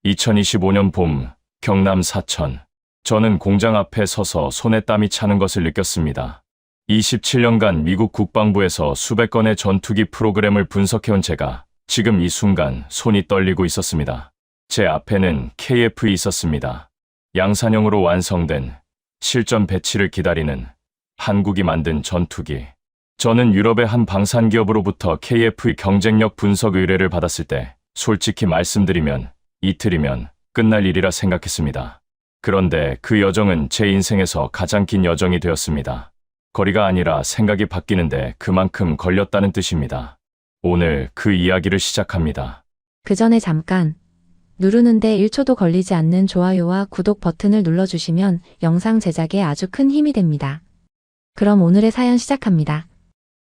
2025년 봄, 경남 사천. 저는 공장 앞에 서서 손에 땀이 차는 것을 느꼈습니다. 27년간 미국 국방부에서 수백 건의 전투기 프로그램을 분석해온 제가 지금 이 순간 손이 떨리고 있었습니다. 제 앞에는 KF이 있었습니다. 양산형으로 완성된 실전 배치를 기다리는 한국이 만든 전투기. 저는 유럽의 한 방산기업으로부터 KF 경쟁력 분석 의뢰를 받았을 때 솔직히 말씀드리면 이틀이면 끝날 일이라 생각했습니다. 그런데 그 여정은 제 인생에서 가장 긴 여정이 되었습니다. 거리가 아니라 생각이 바뀌는데 그만큼 걸렸다는 뜻입니다. 오늘 그 이야기를 시작합니다. 그 전에 잠깐 누르는데 1초도 걸리지 않는 좋아요와 구독 버튼을 눌러주시면 영상 제작에 아주 큰 힘이 됩니다. 그럼 오늘의 사연 시작합니다.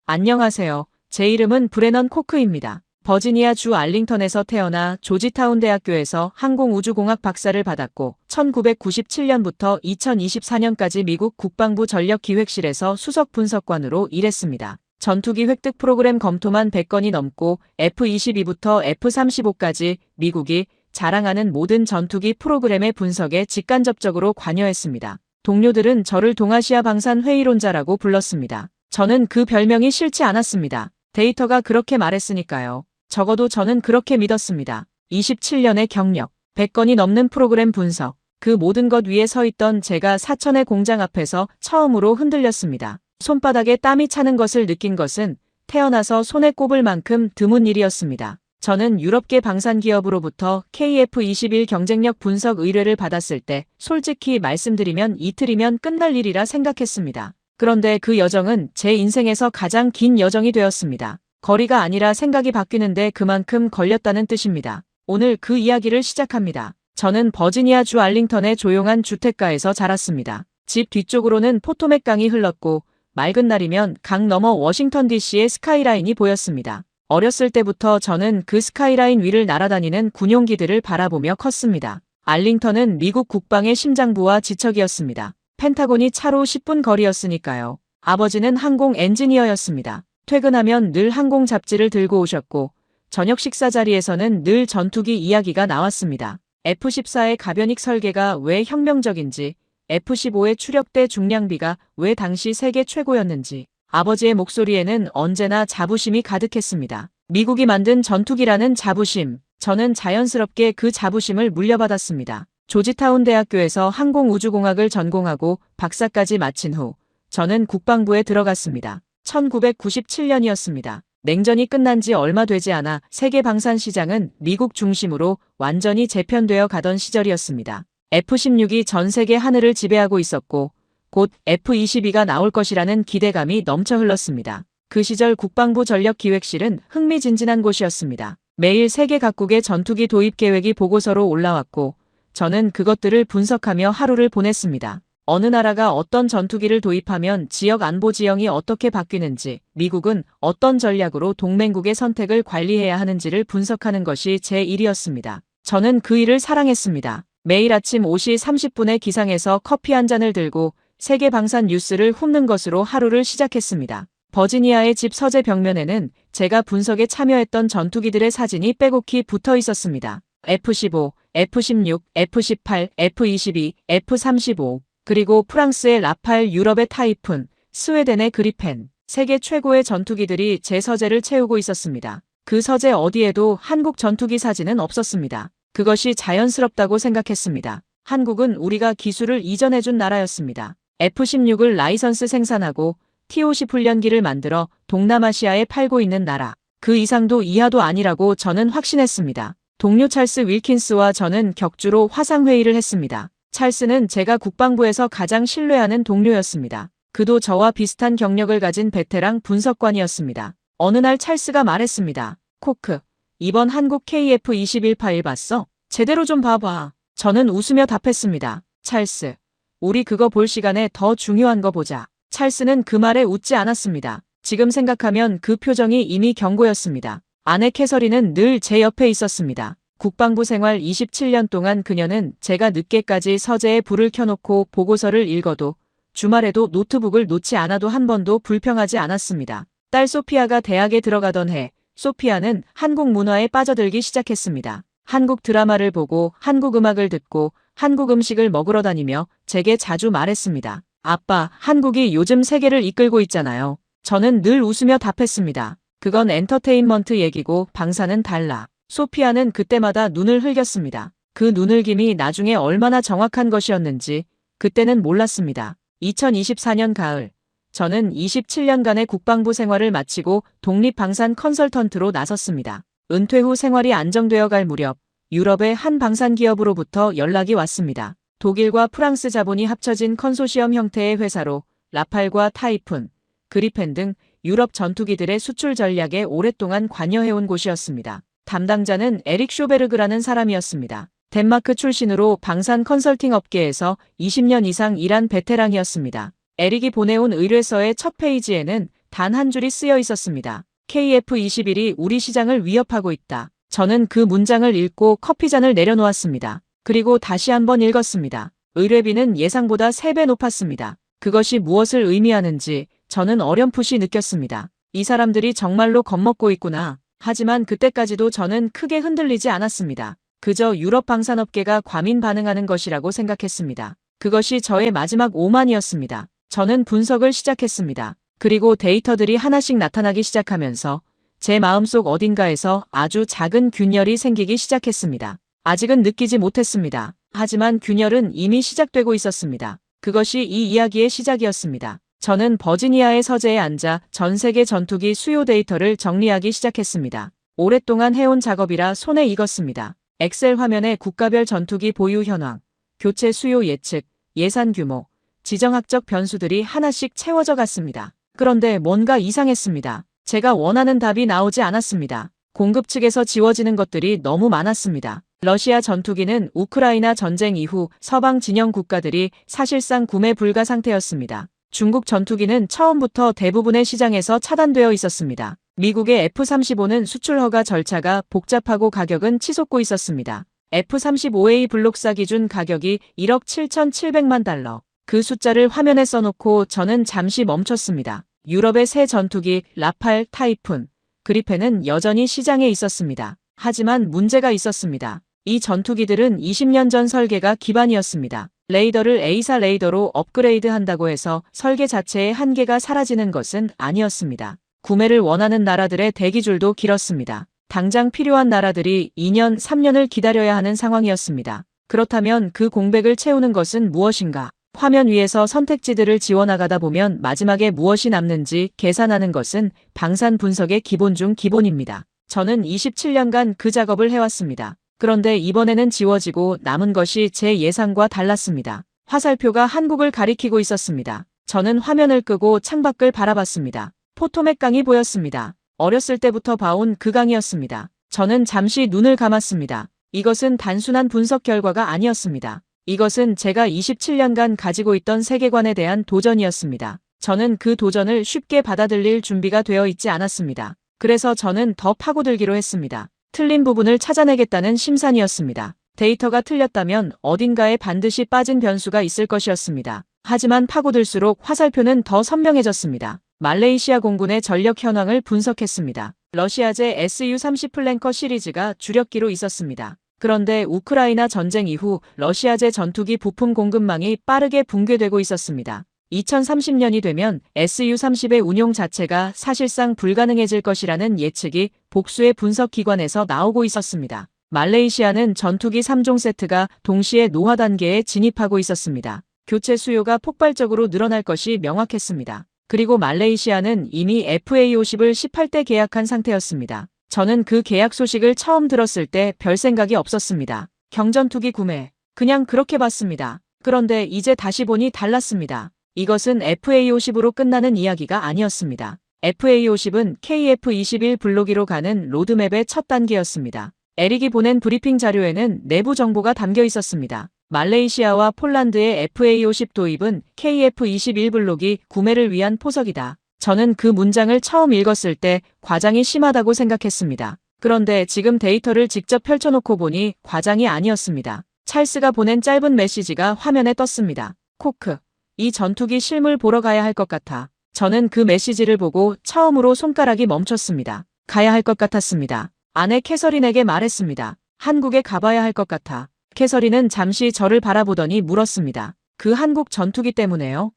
안녕하세요. 제 이름은 브레넌 코크입니다. 버지니아 주 알링턴에서 태어나 조지타운 대학교에서 항공우주공학 박사를 받았고 1997년부터 2024년까지 미국 국방부 전력기획실에서 수석 분석관으로 일했습니다. 전투기 획득 프로그램 검토만 100건이 넘고 F-22부터 F-35까지 미국이 자랑하는 모든 전투기 프로그램의 분석에 직간접적으로 관여했습니다. 동료들은 저를 동아시아 방산 회의론자라고 불렀습니다. 저는 그 별명이 싫지 않았습니다. 데이터가 그렇게 말했으니까요. 적어도 저는 그렇게 믿었습니다. 27년의 경력, 100건이 넘는 프로그램 분석, 그 모든 것 위에 서 있던 제가 사천의 공장 앞에서 처음으로 흔들렸습니다. 손바닥에 땀이 차는 것을 느낀 것은 태어나서 손에 꼽을 만큼 드문 일이었습니다. 저는 유럽계 방산기업으로부터 KF-21 경쟁력 분석 의뢰를 받았을 때 솔직히 말씀드리면 이틀이면 끝날 일이라 생각했습니다. 그런데 그 여정은 제 인생에서 가장 긴 여정이 되었습니다. 거리가 아니라 생각이 바뀌는데 그만큼 걸렸다는 뜻입니다. 오늘 그 이야기를 시작합니다. 저는 버지니아 주 알링턴의 조용한 주택가에서 자랐습니다. 집 뒤쪽으로는 포토맥 강이 흘렀고 맑은 날이면 강 너머 워싱턴 DC의 스카이라인이 보였습니다. 어렸을 때부터 저는 그 스카이라인 위를 날아다니는 군용기들을 바라보며 컸습니다. 알링턴은 미국 국방의 심장부와 지척이었습니다. 펜타곤이 차로 10분 거리였으니까요. 아버지는 항공 엔지니어였습니다. 퇴근하면 늘 항공 잡지를 들고 오셨고 저녁 식사 자리에서는 늘 전투기 이야기가 나왔습니다. F-14의 가변익 설계가 왜 혁명적인지, F-15의 추력대 중량비가 왜 당시 세계 최고였는지, 아버지의 목소리에는 언제나 자부심이 가득했습니다. 미국이 만든 전투기라는 자부심, 저는 자연스럽게 그 자부심을 물려받았습니다. 조지타운 대학교에서 항공우주공학을 전공하고 박사까지 마친 후 저는 국방부에 들어갔습니다. 1997년이었습니다. 냉전이 끝난 지 얼마 되지 않아 세계 방산 시장은 미국 중심으로 완전히 재편되어 가던 시절이었습니다. F-16이 전 세계 하늘을 지배하고 있었고 곧 F-22가 나올 것이라는 기대감이 넘쳐 흘렀습니다. 그 시절 국방부 전력기획실은 흥미진진한 곳이었습니다. 매일 세계 각국의 전투기 도입 계획이 보고서로 올라왔고 저는 그것들을 분석하며 하루를 보냈습니다. 어느 나라가 어떤 전투기를 도입하면 지역 안보 지형이 어떻게 바뀌는지, 미국은 어떤 전략으로 동맹국의 선택을 관리해야 하는지를 분석하는 것이 제 일이었습니다. 저는 그 일을 사랑했습니다. 매일 아침 5시 30분에 기상해서 커피 한 잔을 들고 세계 방산 뉴스를 훑는 것으로 하루를 시작했습니다. 버지니아의 집 서재 벽면에는 제가 분석에 참여했던 전투기들의 사진이 빼곡히 붙어 있었습니다. F-15, F-16, F-18, F-22, F-35, 그리고 프랑스의 라팔, 유럽의 타이푼, 스웨덴의 그리펜, 세계 최고의 전투기들이 제 서재를 채우고 있었습니다. 그 서재 어디에도 한국 전투기 사진은 없었습니다. 그것이 자연스럽다고 생각했습니다. 한국은 우리가 기술을 이전해준 나라였습니다. F-16을 라이선스 생산하고 T-50 훈련기를 만들어 동남아시아에 팔고 있는 나라. 그 이상도 이하도 아니라고 저는 확신했습니다. 동료 찰스 윌킨스와 저는 격주로 화상회의를 했습니다. 찰스는 제가 국방부에서 가장 신뢰하는 동료였습니다. 그도 저와 비슷한 경력을 가진 베테랑 분석관이었습니다. 어느 날 찰스가 말했습니다. 코크, 이번 한국 KF-21 파일 봤어? 제대로 좀 봐봐. 저는 웃으며 답했습니다. 찰스, 우리 그거 볼 시간에 더 중요한 거 보자. 찰스는 그 말에 웃지 않았습니다. 지금 생각하면 그 표정이 이미 경고였습니다. 아내 캐서린은 늘 제 옆에 있었습니다. 국방부 생활 27년 동안 그녀는 제가 늦게까지 서재에 불을 켜놓고 보고서를 읽어도 주말에도 노트북을 놓지 않아도 한 번도 불평하지 않았습니다. 딸 소피아가 대학에 들어가던 해 소피아는 한국 문화에 빠져들기 시작했습니다. 한국 드라마를 보고 한국 음악을 듣고 한국 음식을 먹으러 다니며 제게 자주 말했습니다. 아빠, 한국이 요즘 세계를 이끌고 있잖아요. 저는 늘 웃으며 답했습니다. 그건 엔터테인먼트 얘기고 방사는 달라. 소피아는 그때마다 눈을 흘겼습니다. 그 눈을김이 나중에 얼마나 정확한 것이었는지 그때는 몰랐습니다. 2024년 가을, 저는 27년간의 국방부 생활을 마치고 독립방산 컨설턴트로 나섰습니다. 은퇴 후 생활이 안정되어 갈 무렵 유럽의 한 방산 기업으로부터 연락이 왔습니다. 독일과 프랑스 자본이 합쳐진 컨소시엄 형태의 회사로 라팔과 타이푼, 그리펜 등 유럽 전투기들의 수출 전략에 오랫동안 관여해온 곳이었습니다. 담당자는 에릭 쇼베르그라는 사람이었습니다. 덴마크 출신으로 방산 컨설팅 업계에서 20년 이상 일한 베테랑이었습니다. 에릭이 보내온 의뢰서의 첫 페이지에는 단 한 줄이 쓰여 있었습니다. KF-21이 우리 시장을 위협하고 있다. 저는 그 문장을 읽고 커피잔을 내려놓았습니다. 그리고 다시 한번 읽었습니다. 의뢰비는 예상보다 3배 높았습니다. 그것이 무엇을 의미하는지 저는 어렴풋이 느꼈습니다. 이 사람들이 정말로 겁먹고 있구나. 하지만 그때까지도 저는 크게 흔들리지 않았습니다. 그저 유럽 방산업계가 과민 반응하는 것이라고 생각했습니다. 그것이 저의 마지막 오만이었습니다. 저는 분석을 시작했습니다. 그리고 데이터들이 하나씩 나타나기 시작하면서 제 마음속 어딘가에서 아주 작은 균열이 생기기 시작했습니다. 아직은 느끼지 못했습니다. 하지만 균열은 이미 시작되고 있었습니다. 그것이 이 이야기의 시작이었습니다. 저는 버지니아의 서재에 앉아 전 세계 전투기 수요 데이터를 정리하기 시작했습니다. 오랫동안 해온 작업이라 손에 익었습니다. 엑셀 화면에 국가별 전투기 보유 현황, 교체 수요 예측, 예산 규모, 지정학적 변수들이 하나씩 채워져 갔습니다. 그런데 뭔가 이상했습니다. 제가 원하는 답이 나오지 않았습니다. 공급 측에서 지워지는 것들이 너무 많았습니다. 러시아 전투기는 우크라이나 전쟁 이후 서방 진영 국가들이 사실상 구매 불가 상태였습니다. 중국 전투기는 처음부터 대부분의 시장에서 차단되어 있었습니다. 미국의 F-35는 수출 허가 절차가 복잡하고 가격은 치솟고 있었습니다. F-35A 블록사 기준 가격이 1억 7,700만 달러. 그 숫자를 화면에 써놓고 저는 잠시 멈췄습니다. 유럽의 새 전투기 라팔, 타이푼, 그리펜은 여전히 시장에 있었습니다. 하지만 문제가 있었습니다. 이 전투기들은 20년 전 설계가 기반이었습니다. 레이더를 A사 레이더로 업그레이드 한다고 해서 설계 자체의 한계가 사라지는 것은 아니었습니다. 구매를 원하는 나라들의 대기줄도 길었습니다. 당장 필요한 나라들이 2년, 3년을 기다려야 하는 상황이었습니다. 그렇다면 그 공백을 채우는 것은 무엇인가? 화면 위에서 선택지들을 지워나가다 보면 마지막에 무엇이 남는지 계산하는 것은 방산 분석의 기본 중 기본입니다. 저는 27년간 그 작업을 해왔습니다. 그런데 이번에는 지워지고 남은 것이 제 예상과 달랐습니다. 화살표가 한국을 가리키고 있었습니다. 저는 화면을 끄고 창밖을 바라봤습니다. 포토맥 강이 보였습니다. 어렸을 때부터 봐온 그 강이었습니다. 저는 잠시 눈을 감았습니다. 이것은 단순한 분석 결과가 아니었습니다. 이것은 제가 27년간 가지고 있던 세계관에 대한 도전이었습니다. 저는 그 도전을 쉽게 받아들일 준비가 되어 있지 않았습니다. 그래서 저는 더 파고들기로 했습니다. 틀린 부분을 찾아내겠다는 심산이었습니다. 데이터가 틀렸다면 어딘가에 반드시 빠진 변수가 있을 것이었습니다. 하지만 파고들수록 화살표는 더 선명해졌습니다. 말레이시아 공군의 전력 현황을 분석했습니다. 러시아제 Su-30 플랭커 시리즈가 주력기로 있었습니다. 그런데 우크라이나 전쟁 이후 러시아제 전투기 부품 공급망이 빠르게 붕괴되고 있었습니다. 2030년이 되면 Su-30의 운용 자체가 사실상 불가능해질 것이라는 예측이 복수의 분석 기관에서 나오고 있었습니다. 말레이시아는 전투기 3종 세트가 동시에 노화 단계에 진입하고 있었습니다. 교체 수요가 폭발적으로 늘어날 것이 명확했습니다. 그리고 말레이시아는 이미 FA-50을 18대 계약한 상태였습니다. 저는 그 계약 소식을 처음 들었을 때 별 생각이 없었습니다. 경전투기 구매. 그냥 그렇게 봤습니다. 그런데 이제 다시 보니 달랐습니다. 이것은 FA-50으로 끝나는 이야기가 아니었습니다. FA-50은 KF-21 블로기로 가는 로드맵의 첫 단계였습니다. 에릭이 보낸 브리핑 자료에는 내부 정보가 담겨 있었습니다. 말레이시아와 폴란드의 FA-50 도입은 KF-21 블록이 구매를 위한 포석이다. 저는 그 문장을 처음 읽었을 때 과장이 심하다고 생각했습니다. 그런데 지금 데이터를 직접 펼쳐놓고 보니 과장이 아니었습니다. 찰스가 보낸 짧은 메시지가 화면에 떴습니다. 코크. 이 전투기 실물 보러 가야 할 것 같아. 저는 그 메시지를 보고 처음으로 손가락이 멈췄습니다. 가야 할 것 같았습니다. 아내 캐서린에게 말했습니다. 한국에 가봐야 할 것 같아. 캐서린은 잠시 저를 바라보더니 물었습니다. 그 한국 전투기 때문에요?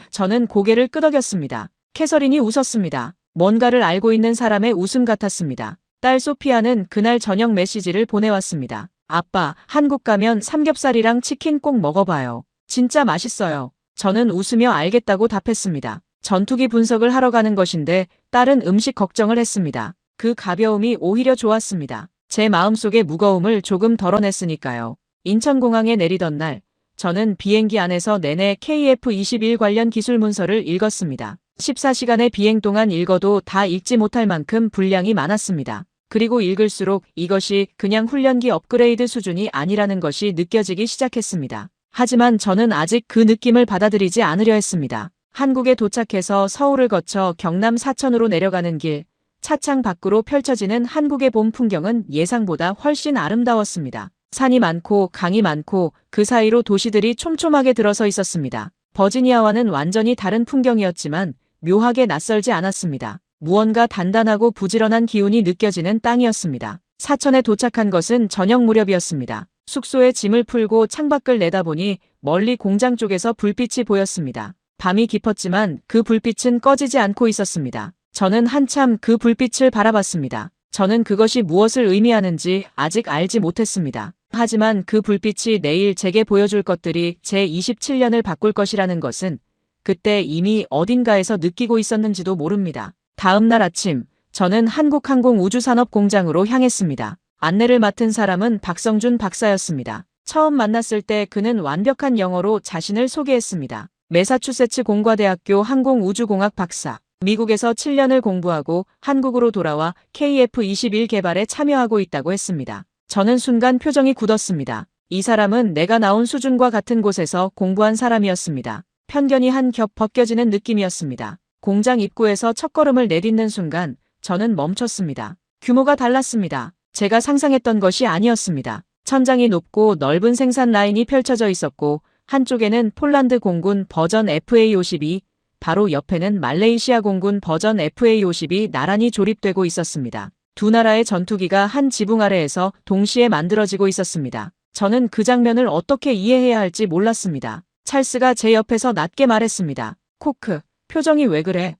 저는 고개를 끄덕였습니다. 캐서린이 웃었습니다. 뭔가를 알고 있는 사람의 웃음 같았습니다. 딸 소피아는 그날 저녁 메시지를 보내왔습니다. 아빠, 한국 가면 삼겹살이랑 치킨 꼭 먹어봐요. 진짜 맛있어요. 저는 웃으며 알겠다고 답했습니다. 전투기 분석을 하러 가는 것인데 딸은 음식 걱정을 했습니다. 그 가벼움이 오히려 좋았습니다. 제 마음속의 무거움을 조금 덜어냈으니까요. 인천공항에 내리던 날, 저는 비행기 안에서 내내 KF-21 관련 기술 문서를 읽었습니다. 14시간의 비행 동안 읽어도 다 읽지 못할 만큼 분량이 많았습니다. 그리고 읽을수록 이것이 그냥 훈련기 업그레이드 수준이 아니라는 것이 느껴지기 시작했습니다. 하지만 저는 아직 그 느낌을 받아들이지 않으려 했습니다. 한국에 도착해서 서울을 거쳐 경남 사천으로 내려가는 길, 차창 밖으로 펼쳐지는 한국의 봄 풍경은 예상보다 훨씬 아름다웠습니다. 산이 많고 강이 많고 그 사이로 도시들이 촘촘하게 들어서 있었습니다. 버지니아와는 완전히 다른 풍경이었지만 묘하게 낯설지 않았습니다. 무언가 단단하고 부지런한 기운이 느껴지는 땅이었습니다. 사천에 도착한 것은 저녁 무렵이었습니다. 숙소에 짐을 풀고 창밖을 내다보니 멀리 공장 쪽에서 불빛이 보였습니다. 밤이 깊었지만 그 불빛은 꺼지지 않고 있었습니다. 저는 한참 그 불빛을 바라봤습니다. 저는 그것이 무엇을 의미하는지 아직 알지 못했습니다. 하지만 그 불빛이 내일 제게 보여줄 것들이 제 27년을 바꿀 것이라는 것은 그때 이미 어딘가에서 느끼고 있었는지도 모릅니다. 다음 날 아침, 저는 한국항공우주산업공장으로 향했습니다. 안내를 맡은 사람은 박성준 박사였습니다. 처음 만났을 때 그는 완벽한 영어로 자신을 소개했습니다. 매사추세츠 공과대학교 항공우주공학 박사. 미국에서 7년을 공부하고 한국으로 돌아와 KF-21 개발에 참여하고 있다고 했습니다. 저는 순간 표정이 굳었습니다. 이 사람은 내가 나온 수준과 같은 곳에서 공부한 사람이었습니다. 편견이 한 겹 벗겨지는 느낌이었습니다. 공장 입구에서 첫걸음을 내딛는 순간 저는 멈췄습니다. 규모가 달랐습니다. 제가 상상했던 것이 아니었습니다. 천장이 높고 넓은 생산 라인이 펼쳐져 있었고 한쪽에는 폴란드 공군 버전 FA-52, 바로 옆에는 말레이시아 공군 버전 FA-52이 나란히 조립되고 있었습니다. 두 나라의 전투기가 한 지붕 아래에서 동시에 만들어지고 있었습니다. 저는 그 장면을 어떻게 이해해야 할지 몰랐습니다. 찰스가 제 옆에서 낮게 말했습니다. 코크, 표정이 왜 그래?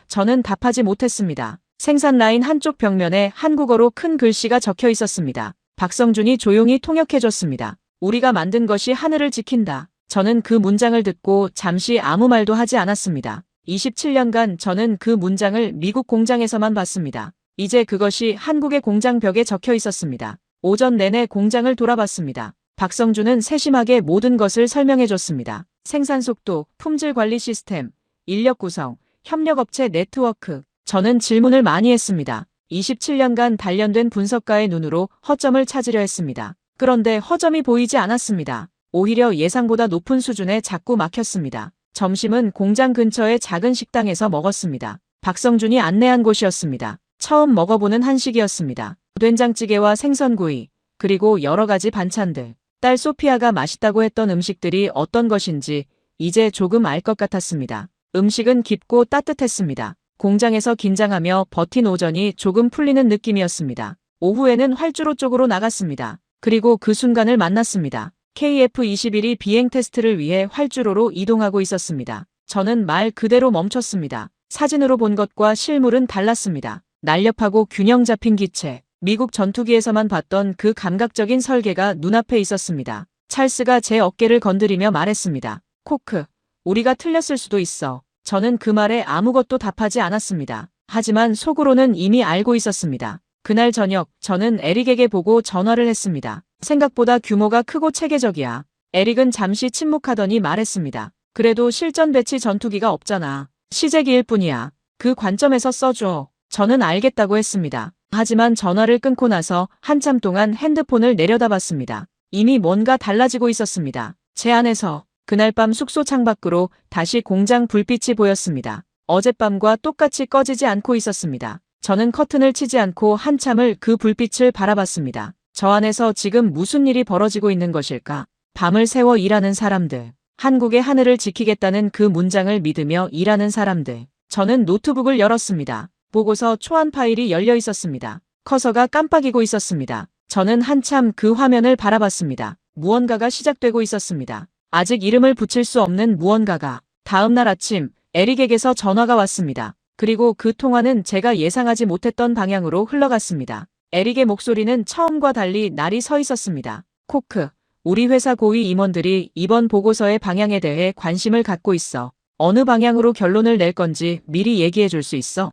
저는 답하지 못했습니다. 생산 라인 한쪽 벽면에 한국어로 큰 글씨가 적혀 있었습니다. 박성준이 조용히 통역해줬습니다. 우리가 만든 것이 하늘을 지킨다. 저는 그 문장을 듣고 잠시 아무 말도 하지 않았습니다. 27년간 저는 그 문장을 미국 공장에서만 봤습니다. 이제 그것이 한국의 공장 벽에 적혀 있었습니다. 오전 내내 공장을 돌아봤습니다. 박성준은 세심하게 모든 것을 설명해줬습니다. 생산 속도, 품질 관리 시스템, 인력 구성, 협력업체 네트워크. 저는 질문을 많이 했습니다. 27년간 단련된 분석가의 눈으로 허점을 찾으려 했습니다. 그런데 허점이 보이지 않았습니다. 오히려 예상보다 높은 수준에 자꾸 막혔습니다. 점심은 공장 근처의 작은 식당에서 먹었습니다. 박성준이 안내한 곳이었습니다. 처음 먹어보는 한식이었습니다. 된장찌개와 생선구이, 그리고 여러 가지 반찬들. 딸 소피아가 맛있다고 했던 음식들이 어떤 것인지 이제 조금 알 것 같았습니다. 음식은 깊고 따뜻했습니다. 공장에서 긴장하며 버틴 오전이 조금 풀리는 느낌이었습니다. 오후에는 활주로 쪽으로 나갔습니다. 그리고 그 순간을 만났습니다. KF-21이 비행 테스트를 위해 활주로로 이동하고 있었습니다. 저는 말 그대로 멈췄습니다. 사진으로 본 것과 실물은 달랐습니다. 날렵하고 균형 잡힌 기체, 미국 전투기에서만 봤던 그 감각적인 설계가 눈앞에 있었습니다. 찰스가 제 어깨를 건드리며 말했습니다. 코크, 우리가 틀렸을 수도 있어. 저는 그 말에 아무것도 답하지 않았습니다. 하지만 속으로는 이미 알고 있었습니다. 그날 저녁 저는 에릭에게 보고 전화를 했습니다. 생각보다 규모가 크고 체계적이야. 에릭은 잠시 침묵하더니 말했습니다. 그래도 실전 배치 전투기가 없잖아. 시제기일 뿐이야. 그 관점에서 써줘. 저는 알겠다고 했습니다. 하지만 전화를 끊고 나서 한참 동안 핸드폰을 내려다봤습니다. 이미 뭔가 달라지고 있었습니다. 제 안에서. 그날 밤 숙소 창밖으로 다시 공장 불빛이 보였습니다. 어젯밤과 똑같이 꺼지지 않고 있었습니다. 저는 커튼을 치지 않고 한참을 그 불빛을 바라봤습니다. 저 안에서 지금 무슨 일이 벌어지고 있는 것일까? 밤을 새워 일하는 사람들. 한국의 하늘을 지키겠다는 그 문장을 믿으며 일하는 사람들. 저는 노트북을 열었습니다. 보고서 초안 파일이 열려 있었습니다. 커서가 깜빡이고 있었습니다. 저는 한참 그 화면을 바라봤습니다. 무언가가 시작되고 있었습니다. 아직 이름을 붙일 수 없는 무언가가. 다음 날 아침 에릭에게서 전화가 왔습니다. 그리고 그 통화는 제가 예상하지 못했던 방향으로 흘러갔습니다. 에릭의 목소리는 처음과 달리 날이 서 있었습니다. 코크, 우리 회사 고위 임원들이 이번 보고서의 방향에 대해 관심을 갖고 있어. 어느 방향으로 결론을 낼 건지 미리 얘기해 줄 수 있어?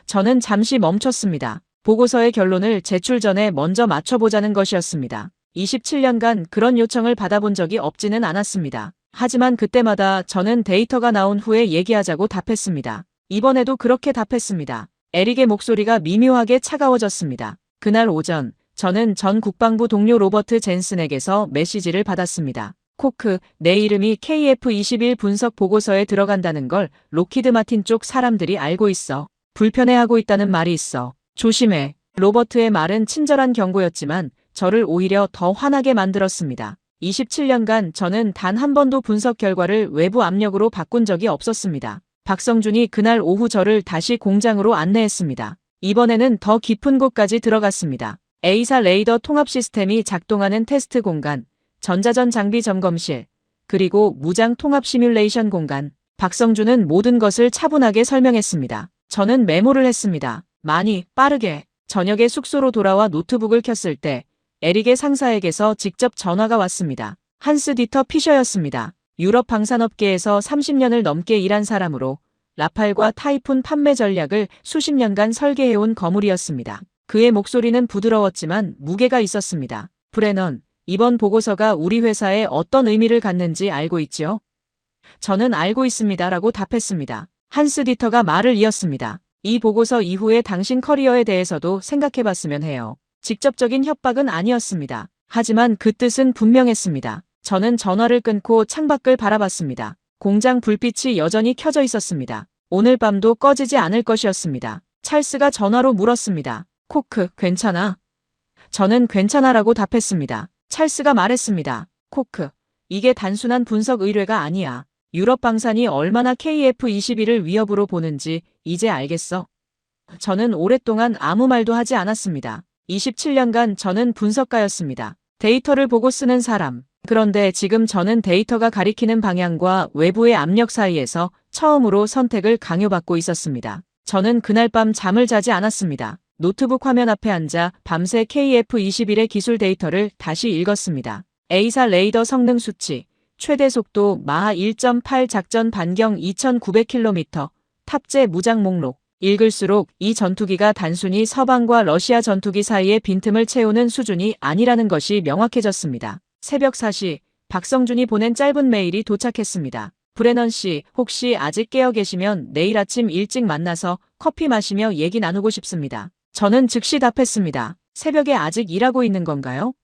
저는 잠시 멈췄습니다. 보고서의 결론을 제출 전에 먼저 맞춰보자는 것이었습니다. 27년간 그런 요청을 받아본 적이 없지는 않았습니다. 하지만 그때마다 저는 데이터가 나온 후에 얘기하자고 답했습니다. 이번에도 그렇게 답했습니다. 에릭의 목소리가 미묘하게 차가워졌습니다. 그날 오전, 저는 전 국방부 동료 로버트 젠슨에게서 메시지를 받았습니다. 코크, 내 이름이 KF-21 분석 보고서에 들어간다는 걸 록히드 마틴 쪽 사람들이 알고 있어. 불편해하고 있다는 말이 있어. 조심해. 로버트의 말은 친절한 경고였지만 저를 오히려 더 화나게 만들었습니다. 27년간 저는 단 한 번도 분석 결과를 외부 압력으로 바꾼 적이 없었습니다. 박성준이 그날 오후 저를 다시 공장으로 안내했습니다. 이번에는 더 깊은 곳까지 들어갔습니다. A사 레이더 통합 시스템이 작동하는 테스트 공간, 전자전 장비 점검실, 그리고 무장 통합 시뮬레이션 공간. 박성준은 모든 것을 차분하게 설명했습니다. 저는 메모를 했습니다. 많이, 빠르게. 저녁에 숙소로 돌아와 노트북을 켰을 때 에릭의 상사에게서 직접 전화가 왔습니다. 한스 디터 피셔였습니다. 유럽 방산업계에서 30년을 넘게 일한 사람으로 라팔과 타이푼 판매 전략을 수십 년간 설계해온 거물이었습니다. 그의 목소리는 부드러웠지만 무게가 있었습니다. 브레넌, 이번 보고서가 우리 회사에 어떤 의미를 갖는지 알고 있지요? 저는 알고 있습니다라고 답했습니다. 한스 디터가 말을 이었습니다. 이 보고서 이후에 당신 커리어에 대해서도 생각해봤으면 해요. 직접적인 협박은 아니었습니다. 하지만 그 뜻은 분명했습니다. 저는 전화를 끊고 창밖을 바라봤습니다. 공장 불빛이 여전히 켜져 있었습니다. 오늘 밤도 꺼지지 않을 것이었습니다. 찰스가 전화로 물었습니다. 코크, 괜찮아? 저는 괜찮아라고 답했습니다. 찰스가 말했습니다. 코크, 이게 단순한 분석 의뢰가 아니야. 유럽 방산이 얼마나 KF-21을 위협으로 보는지 이제 알겠어. 저는 오랫동안 아무 말도 하지 않았습니다. 27년간 저는 분석가였습니다. 데이터를 보고 쓰는 사람. 그런데 지금 저는 데이터가 가리키는 방향과 외부의 압력 사이에서 처음으로 선택을 강요받고 있었습니다. 저는 그날 밤 잠을 자지 않았습니다. 노트북 화면 앞에 앉아 밤새 KF-21의 기술 데이터를 다시 읽었습니다. A사 레이더 성능 수치, 최대 속도 마하 1.8 작전 반경 2900km, 탑재 무장 목록. 읽을수록 이 전투기가 단순히 서방과 러시아 전투기 사이의 빈틈을 채우는 수준이 아니라는 것이 명확해졌습니다. 새벽 4시, 박성준이 보낸 짧은 메일이 도착했습니다. 브레넌 씨, 혹시 아직 깨어 계시면 내일 아침 일찍 만나서 커피 마시며 얘기 나누고 싶습니다. 저는 즉시 답했습니다. 새벽에 아직 일하고 있는 건가요?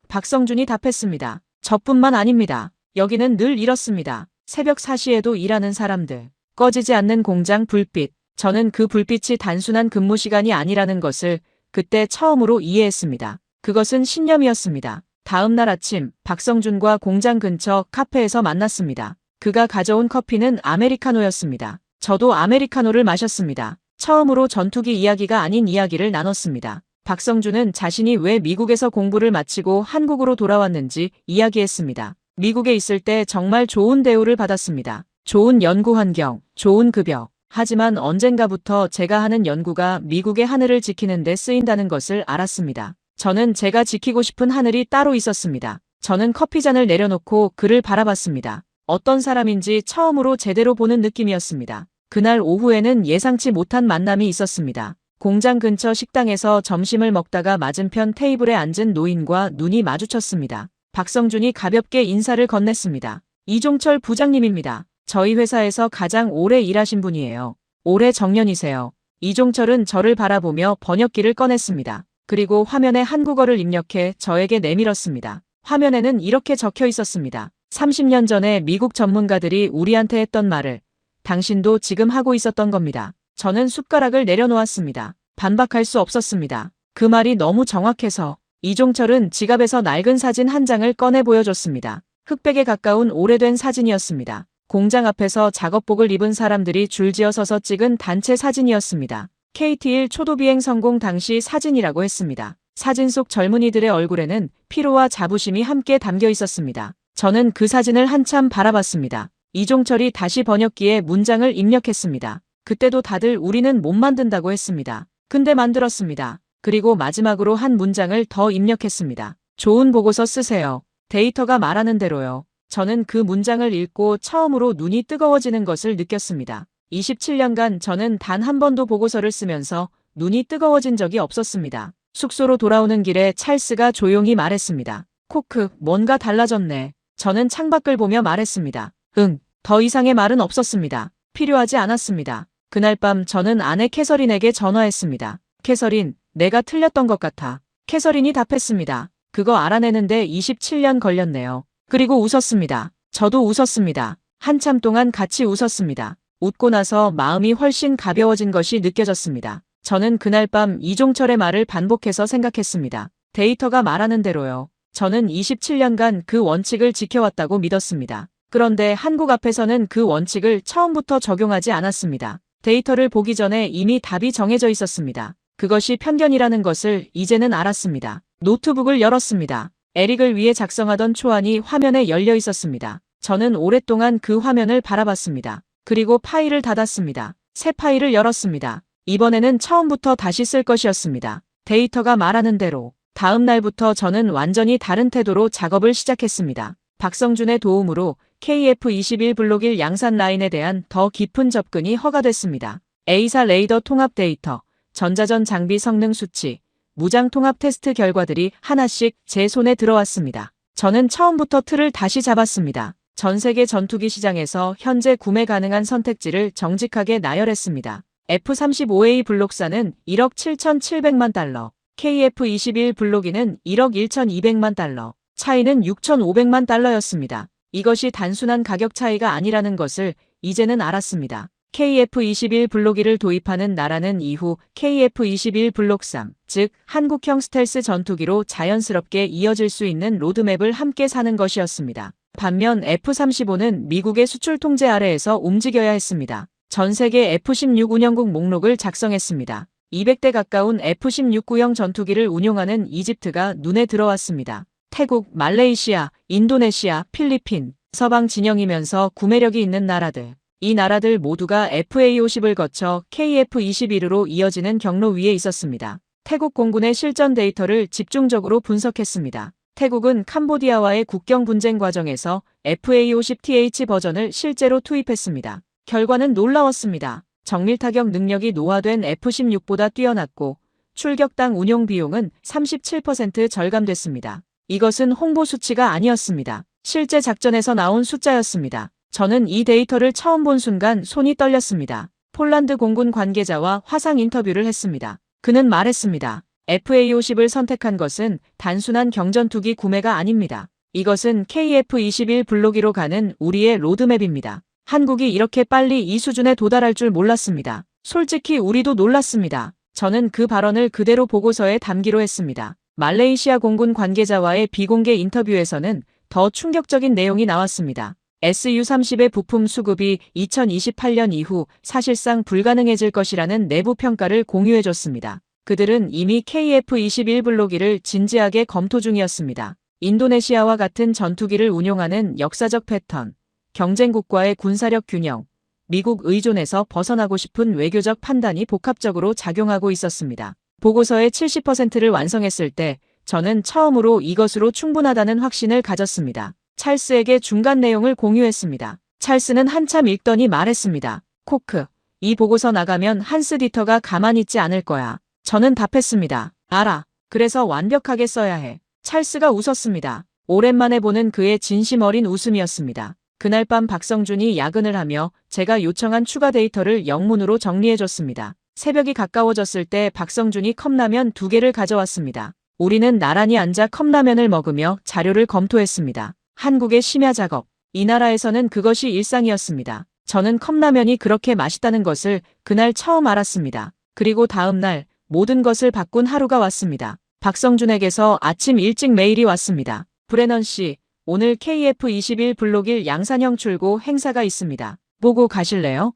박성준이 답했습니다. 저뿐만 아닙니다. 여기는 늘 이렇습니다. 새벽 4시에도 일하는 사람들. 꺼지지 않는 공장 불빛. 저는 그 불빛이 단순한 근무 시간이 아니라는 것을 그때 처음으로 이해했습니다. 그것은 신념이었습니다. 다음 날 아침 박성준과 공장 근처 카페에서 만났습니다. 그가 가져온 커피는 아메리카노였습니다. 저도 아메리카노를 마셨습니다. 처음으로 전투기 이야기가 아닌 이야기를 나눴습니다. 박성준은 자신이 왜 미국에서 공부를 마치고 한국으로 돌아왔는지 이야기했습니다. 미국에 있을 때 정말 좋은 대우를 받았습니다. 좋은 연구 환경, 좋은 급여. 하지만 언젠가부터 제가 하는 연구가 미국의 하늘을 지키는 데 쓰인다는 것을 알았습니다. 저는 제가 지키고 싶은 하늘이 따로 있었습니다. 저는 커피잔을 내려놓고 그를 바라봤습니다. 어떤 사람인지 처음으로 제대로 보는 느낌이었습니다. 그날 오후에는 예상치 못한 만남이 있었습니다. 공장 근처 식당에서 점심을 먹다가 맞은편 테이블에 앉은 노인과 눈이 마주쳤습니다. 박성준이 가볍게 인사를 건넸습니다. 이종철 부장님입니다. 저희 회사에서 가장 오래 일하신 분이에요. 올해 정년이세요. 이종철은 저를 바라보며 번역기를 꺼냈습니다. 그리고 화면에 한국어를 입력해 저에게 내밀었습니다. 화면에는 이렇게 적혀 있었습니다. 30년 전에 미국 전문가들이 우리한테 했던 말을 당신도 지금 하고 있었던 겁니다. 저는 숟가락을 내려놓았습니다. 반박할 수 없었습니다. 그 말이 너무 정확해서. 이종철은 지갑에서 낡은 사진 한 장을 꺼내 보여줬습니다. 흑백에 가까운 오래된 사진이었습니다. 공장 앞에서 작업복을 입은 사람들이 줄지어 서서 찍은 단체 사진이었습니다. KT-1 초도 비행 성공 당시 사진이라고 했습니다. 사진 속 젊은이들의 얼굴에는 피로와 자부심이 함께 담겨 있었습니다. 저는 그 사진을 한참 바라봤습니다. 이종철이 다시 번역기에 문장을 입력했습니다. 그때도 다들 우리는 못 만든다고 했습니다. 근데 만들었습니다. 그리고 마지막으로 한 문장을 더 입력했습니다. 좋은 보고서 쓰세요. 데이터가 말하는 대로요. 저는 그 문장을 읽고 처음으로 눈이 뜨거워지는 것을 느꼈습니다. 27년간 저는 단 한 번도 보고서를 쓰면서 눈이 뜨거워진 적이 없었습니다. 숙소로 돌아오는 길에 찰스가 조용히 말했습니다. 코크, 뭔가 달라졌네. 저는 창밖을 보며 말했습니다. 응, 더 이상의 말은 없었습니다. 필요하지 않았습니다. 그날 밤 저는 아내 캐서린에게 전화했습니다. 캐서린, 내가 틀렸던 것 같아. 캐서린이 답했습니다. 그거 알아내는데 27년 걸렸네요. 그리고 웃었습니다. 저도 웃었습니다. 한참 동안 같이 웃었습니다. 웃고 나서 마음이 훨씬 가벼워진 것이 느껴졌습니다. 저는 그날 밤 이종철의 말을 반복해서 생각했습니다. 데이터가 말하는 대로요. 저는 27년간 그 원칙을 지켜왔다고 믿었습니다. 그런데 한국 앞에서는 그 원칙을 처음부터 적용하지 않았습니다. 데이터를 보기 전에 이미 답이 정해져 있었습니다. 그것이 편견이라는 것을 이제는 알았습니다. 노트북을 열었습니다. 에릭을 위해 작성하던 초안이 화면에 열려 있었습니다. 저는 오랫동안 그 화면을 바라봤습니다. 그리고 파일을 닫았습니다. 새 파일을 열었습니다. 이번에는 처음부터 다시 쓸 것이었습니다. 데이터가 말하는 대로. 다음 날부터 저는 완전히 다른 태도로 작업을 시작했습니다. 박성준의 도움으로 KF-21 블록1 양산 라인에 대한 더 깊은 접근이 허가됐습니다. A사 레이더 통합 데이터, 전자전 장비 성능 수치, 무장 통합 테스트 결과들이 하나씩 제 손에 들어왔습니다. 저는 처음부터 틀을 다시 잡았습니다. 전 세계 전투기 시장에서 현재 구매 가능한 선택지를 정직하게 나열했습니다. F-35A 블록사는 1억 7,700만 달러, KF-21 블록2는 1억 1,200만 달러, 차이는 6,500만 달러였습니다. 이것이 단순한 가격 차이가 아니라는 것을 이제는 알았습니다. KF-21 블록2를 도입하는 나라는 이후 KF-21 블록3, 즉 한국형 스텔스 전투기로 자연스럽게 이어질 수 있는 로드맵을 함께 사는 것이었습니다. 반면 F-35는 미국의 수출 통제 아래에서 움직여야 했습니다. 전 세계 F-16 운영국 목록을 작성했습니다. 200대 가까운 F-16 구형 전투기를 운용하는 이집트가 눈에 들어왔습니다. 태국, 말레이시아, 인도네시아, 필리핀, 서방 진영이면서 구매력이 있는 나라들. 이 나라들 모두가 FA-50을 거쳐 KF-21으로 이어지는 경로 위에 있었습니다. 태국 공군의 실전 데이터를 집중적으로 분석했습니다. 태국은 캄보디아와의 국경 분쟁 과정에서 FA-50TH 버전을 실제로 투입했습니다. 결과는 놀라웠습니다. 정밀 타격 능력이 노화된 F-16보다 뛰어났고 출격당 운용 비용은 37% 절감됐습니다. 이것은 홍보 수치가 아니었습니다. 실제 작전에서 나온 숫자였습니다. 저는 이 데이터를 처음 본 순간 손이 떨렸습니다. 폴란드 공군 관계자와 화상 인터뷰를 했습니다. 그는 말했습니다. FA-50을 선택한 것은 단순한 경전투기 구매가 아닙니다. 이것은 KF-21 블록2로 가는 우리의 로드맵입니다. 한국이 이렇게 빨리 이 수준에 도달할 줄 몰랐습니다. 솔직히 우리도 놀랐습니다. 저는 그 발언을 그대로 보고서에 담기로 했습니다. 말레이시아 공군 관계자와의 비공개 인터뷰에서는 더 충격적인 내용이 나왔습니다. Su-30의 부품 수급이 2028년 이후 사실상 불가능해질 것이라는 내부 평가를 공유해줬습니다. 그들은 이미 KF-21 블록2를 진지하게 검토 중이었습니다. 인도네시아와 같은 전투기를 운용하는 역사적 패턴, 경쟁국과의 군사력 균형, 미국 의존에서 벗어나고 싶은 외교적 판단이 복합적으로 작용하고 있었습니다. 보고서의 70%를 완성했을 때 저는 처음으로 이것으로 충분하다는 확신을 가졌습니다. 찰스에게 중간 내용을 공유했습니다. 찰스는 한참 읽더니 말했습니다. 코크, 이 보고서 나가면 한스 디터가 가만히 있지 않을 거야. 저는 답했습니다. 알아. 그래서 완벽하게 써야 해. 찰스가 웃었습니다. 오랜만에 보는 그의 진심 어린 웃음이었습니다. 그날 밤 박성준이 야근을 하며 제가 요청한 추가 데이터를 영문으로 정리해줬습니다. 새벽이 가까워졌을 때 박성준이 컵라면 2개를 가져왔습니다. 우리는 나란히 앉아 컵라면을 먹으며 자료를 검토했습니다. 한국의 심야 작업. 이 나라에서는 그것이 일상이었습니다. 저는 컵라면이 그렇게 맛있다는 것을 그날 처음 알았습니다. 그리고 다음 날 모든 것을 바꾼 하루가 왔습니다. 박성준에게서 아침 일찍 메일이 왔습니다. 브레넌 씨, 오늘 KF-21 블록1 양산형 출고 행사가 있습니다. 보고 가실래요?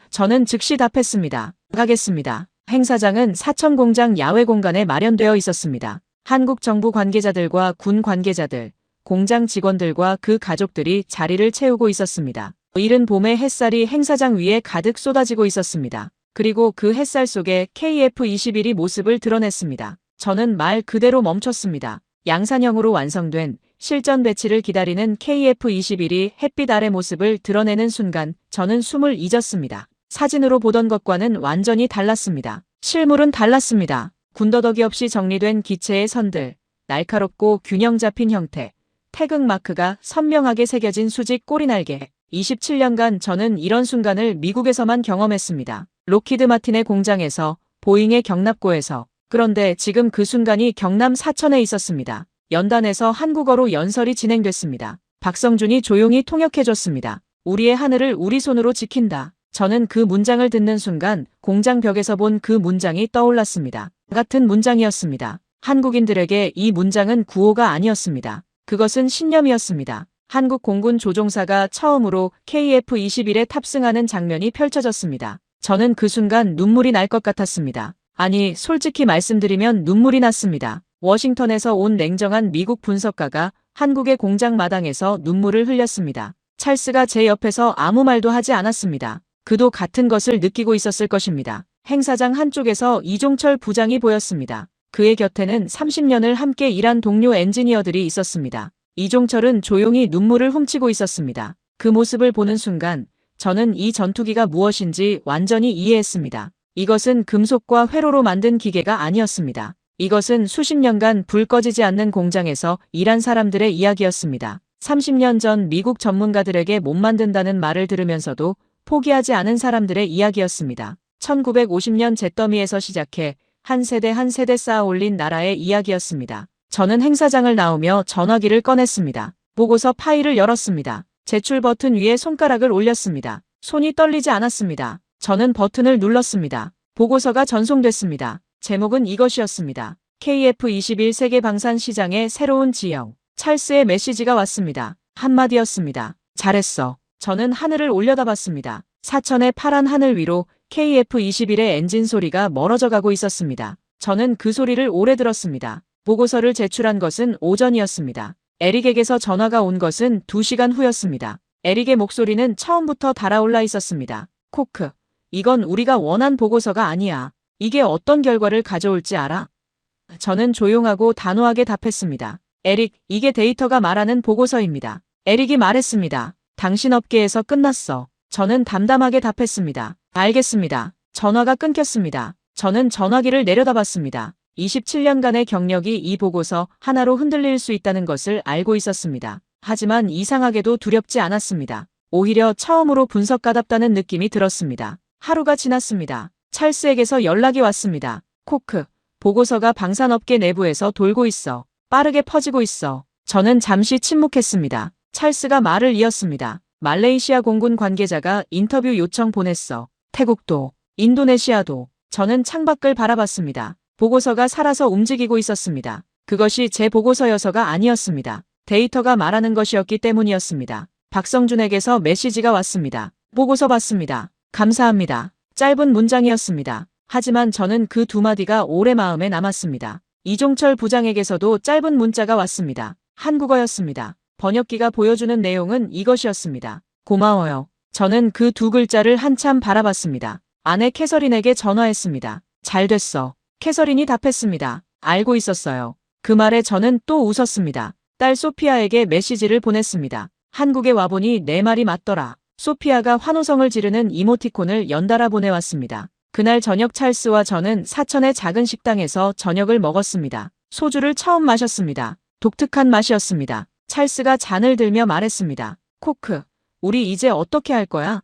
저는 즉시 답했습니다. 가겠습니다. 행사장은 사천 공장 야외 공간에 마련되어 있었습니다. 한국 정부 관계자들과 군 관계자들, 공장 직원들과 그 가족들이 자리를 채우고 있었습니다. 이른 봄의 햇살이 행사장 위에 가득 쏟아지고 있었습니다. 그리고 그 햇살 속에 KF-21이 모습을 드러냈습니다. 저는 말 그대로 멈췄습니다. 양산형으로 완성된 실전 배치를 기다리는 KF-21이 햇빛 아래 모습을 드러내는 순간 저는 숨을 잊었습니다. 사진으로 보던 것과는 완전히 달랐습니다. 실물은 달랐습니다. 군더더기 없이 정리된 기체의 선들, 날카롭고 균형 잡힌 형태, 태극 마크가 선명하게 새겨진 수직 꼬리날개. 27년간 저는 이런 순간을 미국에서만 경험했습니다. 록히드 마틴의 공장에서, 보잉의 경납고에서. 그런데 지금 그 순간이 경남 사천에 있었습니다. 연단에서 한국어로 연설이 진행됐습니다. 박성준이 조용히 통역해줬습니다. 우리의 하늘을 우리 손으로 지킨다. 저는 그 문장을 듣는 순간 공장 벽에서 본 그 문장이 떠올랐습니다. 같은 문장이었습니다. 한국인들에게 이 문장은 구호가 아니었습니다. 그것은 신념이었습니다. 한국 공군 조종사가 처음으로 KF-21에 탑승하는 장면이 펼쳐졌습니다. 저는 그 순간 눈물이 날 것 같았습니다. 아니, 솔직히 말씀드리면 눈물이 났습니다. 워싱턴에서 온 냉정한 미국 분석가가 한국의 공장 마당에서 눈물을 흘렸습니다. 찰스가 제 옆에서 아무 말도 하지 않았습니다. 그도 같은 것을 느끼고 있었을 것입니다. 행사장 한쪽에서 이종철 부장이 보였습니다. 그의 곁에는 30년을 함께 일한 동료 엔지니어들이 있었습니다. 이종철은 조용히 눈물을 훔치고 있었습니다. 그 모습을 보는 순간 저는 이 전투기가 무엇인지 완전히 이해했습니다. 이것은 금속과 회로로 만든 기계가 아니었습니다. 이것은 수십 년간 불 꺼지지 않는 공장에서 일한 사람들의 이야기였습니다. 30년 전 미국 전문가들에게 못 만든다는 말을 들으면서도 포기하지 않은 사람들의 이야기였습니다. 1950년 잿더미에서 시작해 한 세대 한 세대 쌓아 올린 나라의 이야기였습니다. 저는 행사장을 나오며 전화기를 꺼냈습니다. 보고서 파일을 열었습니다. 제출 버튼 위에 손가락을 올렸습니다. 손이 떨리지 않았습니다. 저는 버튼을 눌렀습니다. 보고서가 전송됐습니다. 제목은 이것이었습니다. KF-21 세계 방산 시장의 새로운 지형. 찰스의 메시지가 왔습니다. 한마디였습니다. 잘했어. 저는 하늘을 올려다봤습니다. 사천의 파란 하늘 위로 KF-21의 엔진 소리가 멀어져 가고 있었습니다. 저는 그 소리를 오래 들었습니다. 보고서를 제출한 것은 오전이었습니다. 에릭에게서 전화가 온 것은 2시간 후였습니다. 에릭의 목소리는 처음부터 달아올라 있었습니다. 코크, 이건 우리가 원한 보고서가 아니야. 이게 어떤 결과를 가져올지 알아? 저는 조용하고 단호하게 답했습니다. 에릭, 이게 데이터가 말하는 보고서입니다. 에릭이 말했습니다. 당신 업계에서 끝났어. 저는 담담하게 답했습니다. 알겠습니다. 전화가 끊겼습니다. 저는 전화기를 내려다봤습니다. 27년간의 경력이 이 보고서 하나로 흔들릴 수 있다는 것을 알고 있었습니다. 하지만 이상하게도 두렵지 않았습니다. 오히려 처음으로 분석가답다는 느낌이 들었습니다. 하루가 지났습니다. 찰스에게서 연락이 왔습니다. 코크, 보고서가 방산업계 내부에서 돌고 있어. 빠르게 퍼지고 있어. 저는 잠시 침묵했습니다. 찰스가 말을 이었습니다. 말레이시아 공군 관계자가 인터뷰 요청 보냈어. 태국도, 인도네시아도. 저는 창밖을 바라봤습니다. 보고서가 살아서 움직이고 있었습니다. 그것이 제 보고서여서가 아니었습니다. 데이터가 말하는 것이었기 때문이었습니다. 박성준에게서 메시지가 왔습니다. 보고서 봤습니다. 감사합니다. 짧은 문장이었습니다. 하지만 저는 그 2마디가 오래 마음에 남았습니다. 이종철 부장에게서도 짧은 문자가 왔습니다. 한국어였습니다. 번역기가 보여주는 내용은 이것이었습니다. 고마워요. 저는 그 2글자를 한참 바라봤습니다. 아내 캐서린에게 전화했습니다. 잘 됐어. 캐서린이 답했습니다. 알고 있었어요. 그 말에 저는 또 웃었습니다. 딸 소피아에게 메시지를 보냈습니다. 한국에 와보니 내 말이 맞더라. 소피아가 환호성을 지르는 이모티콘을 연달아 보내왔습니다. 그날 저녁 찰스와 저는 사천의 작은 식당에서 저녁을 먹었습니다. 소주를 처음 마셨습니다. 독특한 맛이었습니다. 찰스가 잔을 들며 말했습니다. 코크, 우리 이제 어떻게 할 거야?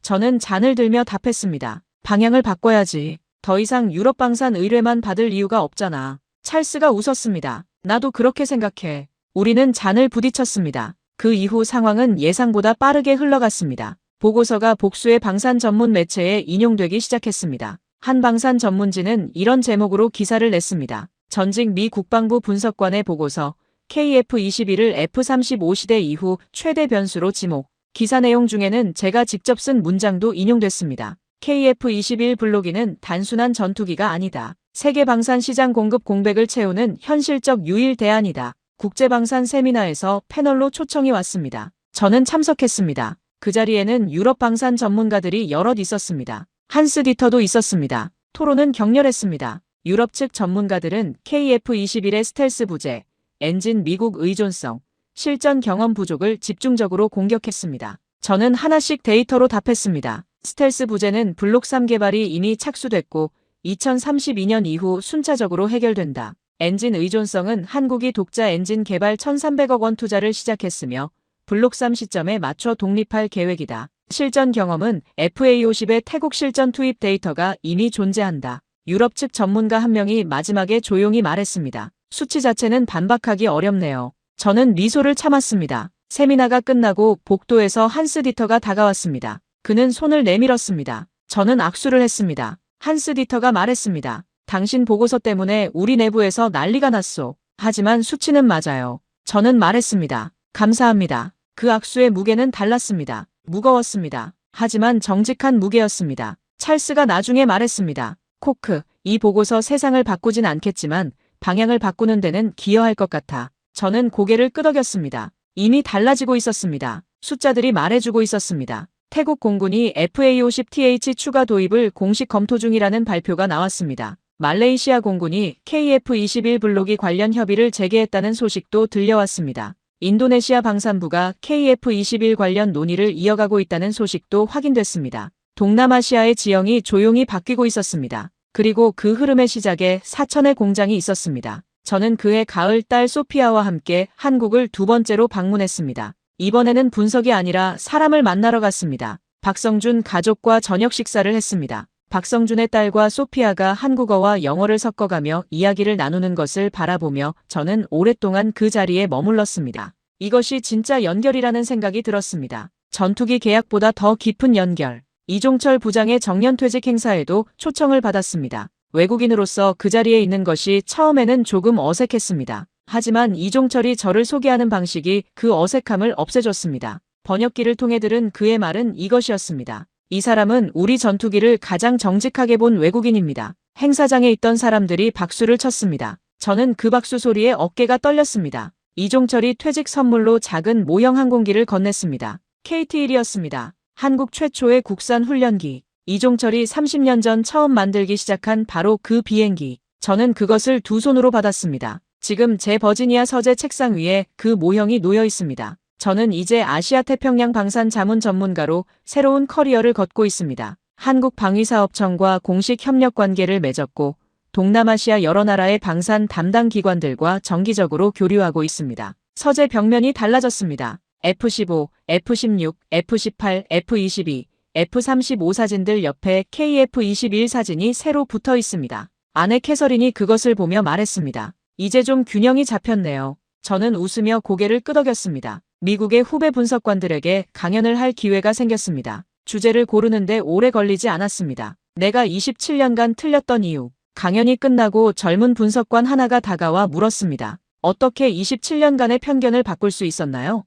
저는 잔을 들며 답했습니다. 방향을 바꿔야지. 더 이상 유럽 방산 의뢰만 받을 이유가 없잖아. 찰스가 웃었습니다. 나도 그렇게 생각해. 우리는 잔을 부딪혔습니다. 그 이후 상황은 예상보다 빠르게 흘러갔습니다. 보고서가 복수의 방산 전문 매체에 인용되기 시작했습니다. 한 방산 전문지는 이런 제목으로 기사를 냈습니다. 전직 미 국방부 분석관의 보고서, KF-21을 F-35 시대 이후 최대 변수로 지목. 기사 내용 중에는 제가 직접 쓴 문장도 인용됐습니다. KF-21 블로기는 단순한 전투기가 아니다. 세계 방산 시장 공급 공백을 채우는 현실적 유일 대안이다. 국제방산 세미나에서 패널로 초청이 왔습니다. 저는 참석했습니다. 그 자리에는 유럽 방산 전문가들이 여럿 있었습니다. 한스 디터도 있었습니다. 토론은 격렬했습니다. 유럽 측 전문가들은 KF-21의 스텔스 부재, 엔진 미국 의존성, 실전 경험 부족을 집중적으로 공격했습니다. 저는 하나씩 데이터로 답했습니다. 스텔스 부재는 블록 3 개발이 이미 착수됐고 2032년 이후 순차적으로 해결된다. 엔진 의존성은 한국이 독자 엔진 개발 1,300억 원 투자를 시작했으며 블록 3 시점에 맞춰 독립할 계획이다. 실전 경험은 FA50의 태국 실전 투입 데이터가 이미 존재한다. 유럽 측 전문가 한 명이 마지막에 조용히 말했습니다. 수치 자체는 반박하기 어렵네요. 저는 미소를 참았습니다. 세미나가 끝나고 복도에서 한스 디터가 다가왔습니다. 그는 손을 내밀었습니다. 저는 악수를 했습니다. 한스 디터가 말했습니다. 당신 보고서 때문에 우리 내부에서 난리가 났소. 하지만 수치는 맞아요. 저는 말했습니다. 감사합니다. 그 악수의 무게는 달랐습니다. 무거웠습니다. 하지만 정직한 무게였습니다. 찰스가 나중에 말했습니다. 코크, 이 보고서 세상을 바꾸진 않겠지만 방향을 바꾸는 데는 기여할 것 같아. 저는 고개를 끄덕였습니다. 이미 달라지고 있었습니다. 숫자들이 말해주고 있었습니다. 태국 공군이 FA50TH 추가 도입을 공식 검토 중이라는 발표가 나왔습니다. 말레이시아 공군이 KF-21 블로기 관련 협의를 재개했다는 소식도 들려왔습니다. 인도네시아 방산부가 KF-21 관련 논의를 이어가고 있다는 소식도 확인됐습니다. 동남아시아의 지형이 조용히 바뀌고 있었습니다. 그리고 그 흐름의 시작에 사천의 공장이 있었습니다. 저는 그해 가을 딸 소피아와 함께 한국을 두 번째로 방문했습니다. 이번에는 분석이 아니라 사람을 만나러 갔습니다. 박성준 가족과 저녁 식사를 했습니다. 박성준의 딸과 소피아가 한국어와 영어를 섞어가며 이야기를 나누는 것을 바라보며 저는 오랫동안 그 자리에 머물렀습니다. 이것이 진짜 연결이라는 생각이 들었습니다. 전투기 계약보다 더 깊은 연결. 이종철 부장의 정년퇴직 행사에도 초청을 받았습니다. 외국인으로서 그 자리에 있는 것이 처음에는 조금 어색했습니다. 하지만 이종철이 저를 소개하는 방식이 그 어색함을 없애줬습니다. 번역기를 통해 들은 그의 말은 이것이었습니다. 이 사람은 우리 전투기를 가장 정직하게 본 외국인입니다. 행사장에 있던 사람들이 박수를 쳤습니다. 저는 그 박수 소리에 어깨가 떨렸습니다. 이종철이 퇴직 선물로 작은 모형 항공기를 건넸습니다. KT-1이었습니다. 한국 최초의 국산 훈련기. 이종철이 30년 전 처음 만들기 시작한 바로 그 비행기. 저는 그것을 두 손으로 받았습니다. 지금 제 버지니아 서재 책상 위에 그 모형이 놓여 있습니다. 저는 이제 아시아 태평양 방산 자문 전문가로 새로운 커리어를 걷고 있습니다. 한국 방위사업청과 공식 협력 관계를 맺었고 동남아시아 여러 나라의 방산 담당 기관들과 정기적으로 교류하고 있습니다. 서재 벽면이 달라졌습니다. F-15, F-16, F-18, F-22, F-35 사진들 옆에 KF-21 사진이 새로 붙어 있습니다. 아내 캐서린이 그것을 보며 말했습니다. 이제 좀 균형이 잡혔네요. 저는 웃으며 고개를 끄덕였습니다. 미국의 후배 분석관들에게 강연을 할 기회가 생겼습니다. 주제를 고르는데 오래 걸리지 않았습니다. 내가 27년간 틀렸던 이유. 강연이 끝나고 젊은 분석관 하나가 다가와 물었습니다. 어떻게 27년간의 편견을 바꿀 수 있었나요?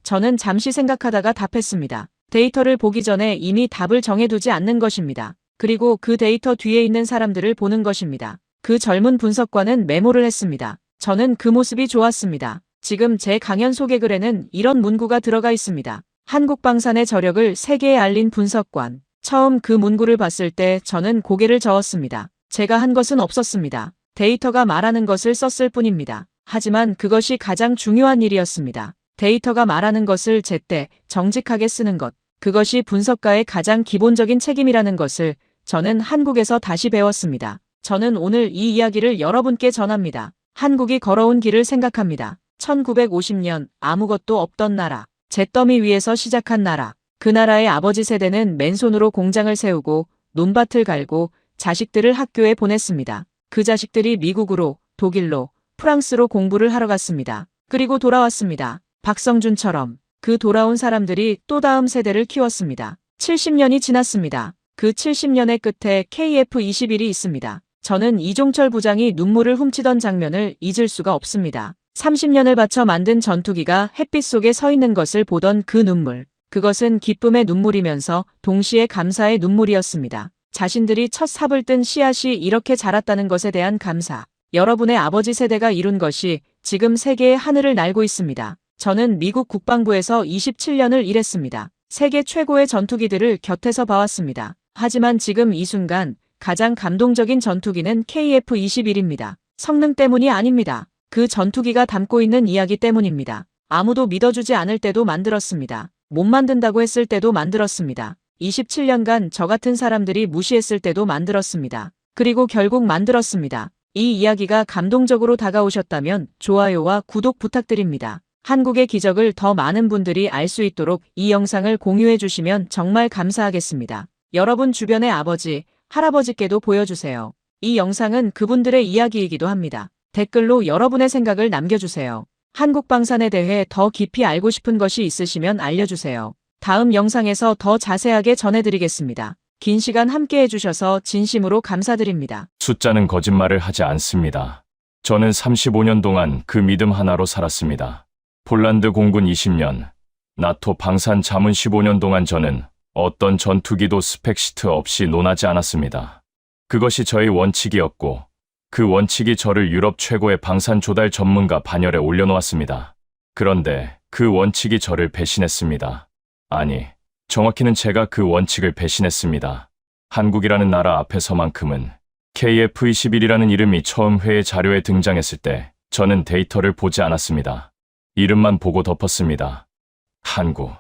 저는 잠시 생각하다가 답했습니다. 데이터를 보기 전에 이미 답을 정해두지 않는 것입니다. 그리고 그 데이터 뒤에 있는 사람들을 보는 것입니다. 그 젊은 분석관은 메모를 했습니다. 저는 그 모습이 좋았습니다. 지금 제 강연 소개글에는 이런 문구가 들어가 있습니다. 한국 방산의 저력을 세계에 알린 분석관. 처음 그 문구를 봤을 때 저는 고개를 저었습니다. 제가 한 것은 없었습니다. 데이터가 말하는 것을 썼을 뿐입니다. 하지만 그것이 가장 중요한 일이었습니다. 데이터가 말하는 것을 제때 정직하게 쓰는 것. 그것이 분석가의 가장 기본적인 책임이라는 것을 저는 한국에서 다시 배웠습니다. 저는 오늘 이 이야기를 여러분께 전합니다. 한국이 걸어온 길을 생각합니다. 1950년 아무것도 없던 나라. 잿더미 위에서 시작한 나라. 그 나라의 아버지 세대는 맨손으로 공장을 세우고 논밭을 갈고 자식들을 학교에 보냈습니다. 그 자식들이 미국으로, 독일로, 프랑스로 공부를 하러 갔습니다. 그리고 돌아왔습니다. 박성준처럼. 그 돌아온 사람들이 또 다음 세대를 키웠습니다. 70년이 지났습니다. 그 70년의 끝에 KF-21이 있습니다. 저는 이종철 부장이 눈물을 훔치던 장면을 잊을 수가 없습니다. 30년을 바쳐 만든 전투기가 햇빛 속에 서 있는 것을 보던 그 눈물. 그것은 기쁨의 눈물이면서 동시에 감사의 눈물이었습니다. 자신들이 첫 삽을 뜬 씨앗이 이렇게 자랐다는 것에 대한 감사. 여러분의 아버지 세대가 이룬 것이 지금 세계의 하늘을 날고 있습니다. 저는 미국 국방부에서 27년을 일했습니다. 세계 최고의 전투기들을 곁에서 봐왔습니다. 하지만 지금 이 순간 가장 감동적인 전투기는 KF-21입니다. 성능 때문이 아닙니다. 그 전투기가 담고 있는 이야기 때문입니다. 아무도 믿어주지 않을 때도 만들었습니다. 못 만든다고 했을 때도 만들었습니다. 27년간 저 같은 사람들이 무시했을 때도 만들었습니다. 그리고 결국 만들었습니다. 이 이야기가 감동적으로 다가오셨다면 좋아요와 구독 부탁드립니다. 한국의 기적을 더 많은 분들이 알 수 있도록 이 영상을 공유해 주시면 정말 감사하겠습니다. 여러분 주변의 아버지, 할아버지께도 보여주세요. 이 영상은 그분들의 이야기이기도 합니다. 댓글로 여러분의 생각을 남겨주세요. 한국방산에 대해 더 깊이 알고 싶은 것이 있으시면 알려주세요. 다음 영상에서 더 자세하게 전해드리겠습니다. 긴 시간 함께 해주셔서 진심으로 감사드립니다. 숫자는 거짓말을 하지 않습니다. 저는 35년 동안 그 믿음 하나로 살았습니다. 폴란드 공군 20년, 나토 방산 자문 15년 동안 저는 어떤 전투기도 스펙시트 없이 논하지 않았습니다. 그것이 저의 원칙이었고 그 원칙이 저를 유럽 최고의 방산 조달 전문가 반열에 올려놓았습니다. 그런데 그 원칙이 저를 배신했습니다. 아니, 정확히는 제가 그 원칙을 배신했습니다. 한국이라는 나라 앞에서만큼은 KF-21이라는 이름이 처음 회의 자료에 등장했을 때 저는 데이터를 보지 않았습니다. 이름만 보고 덮었습니다. 한국.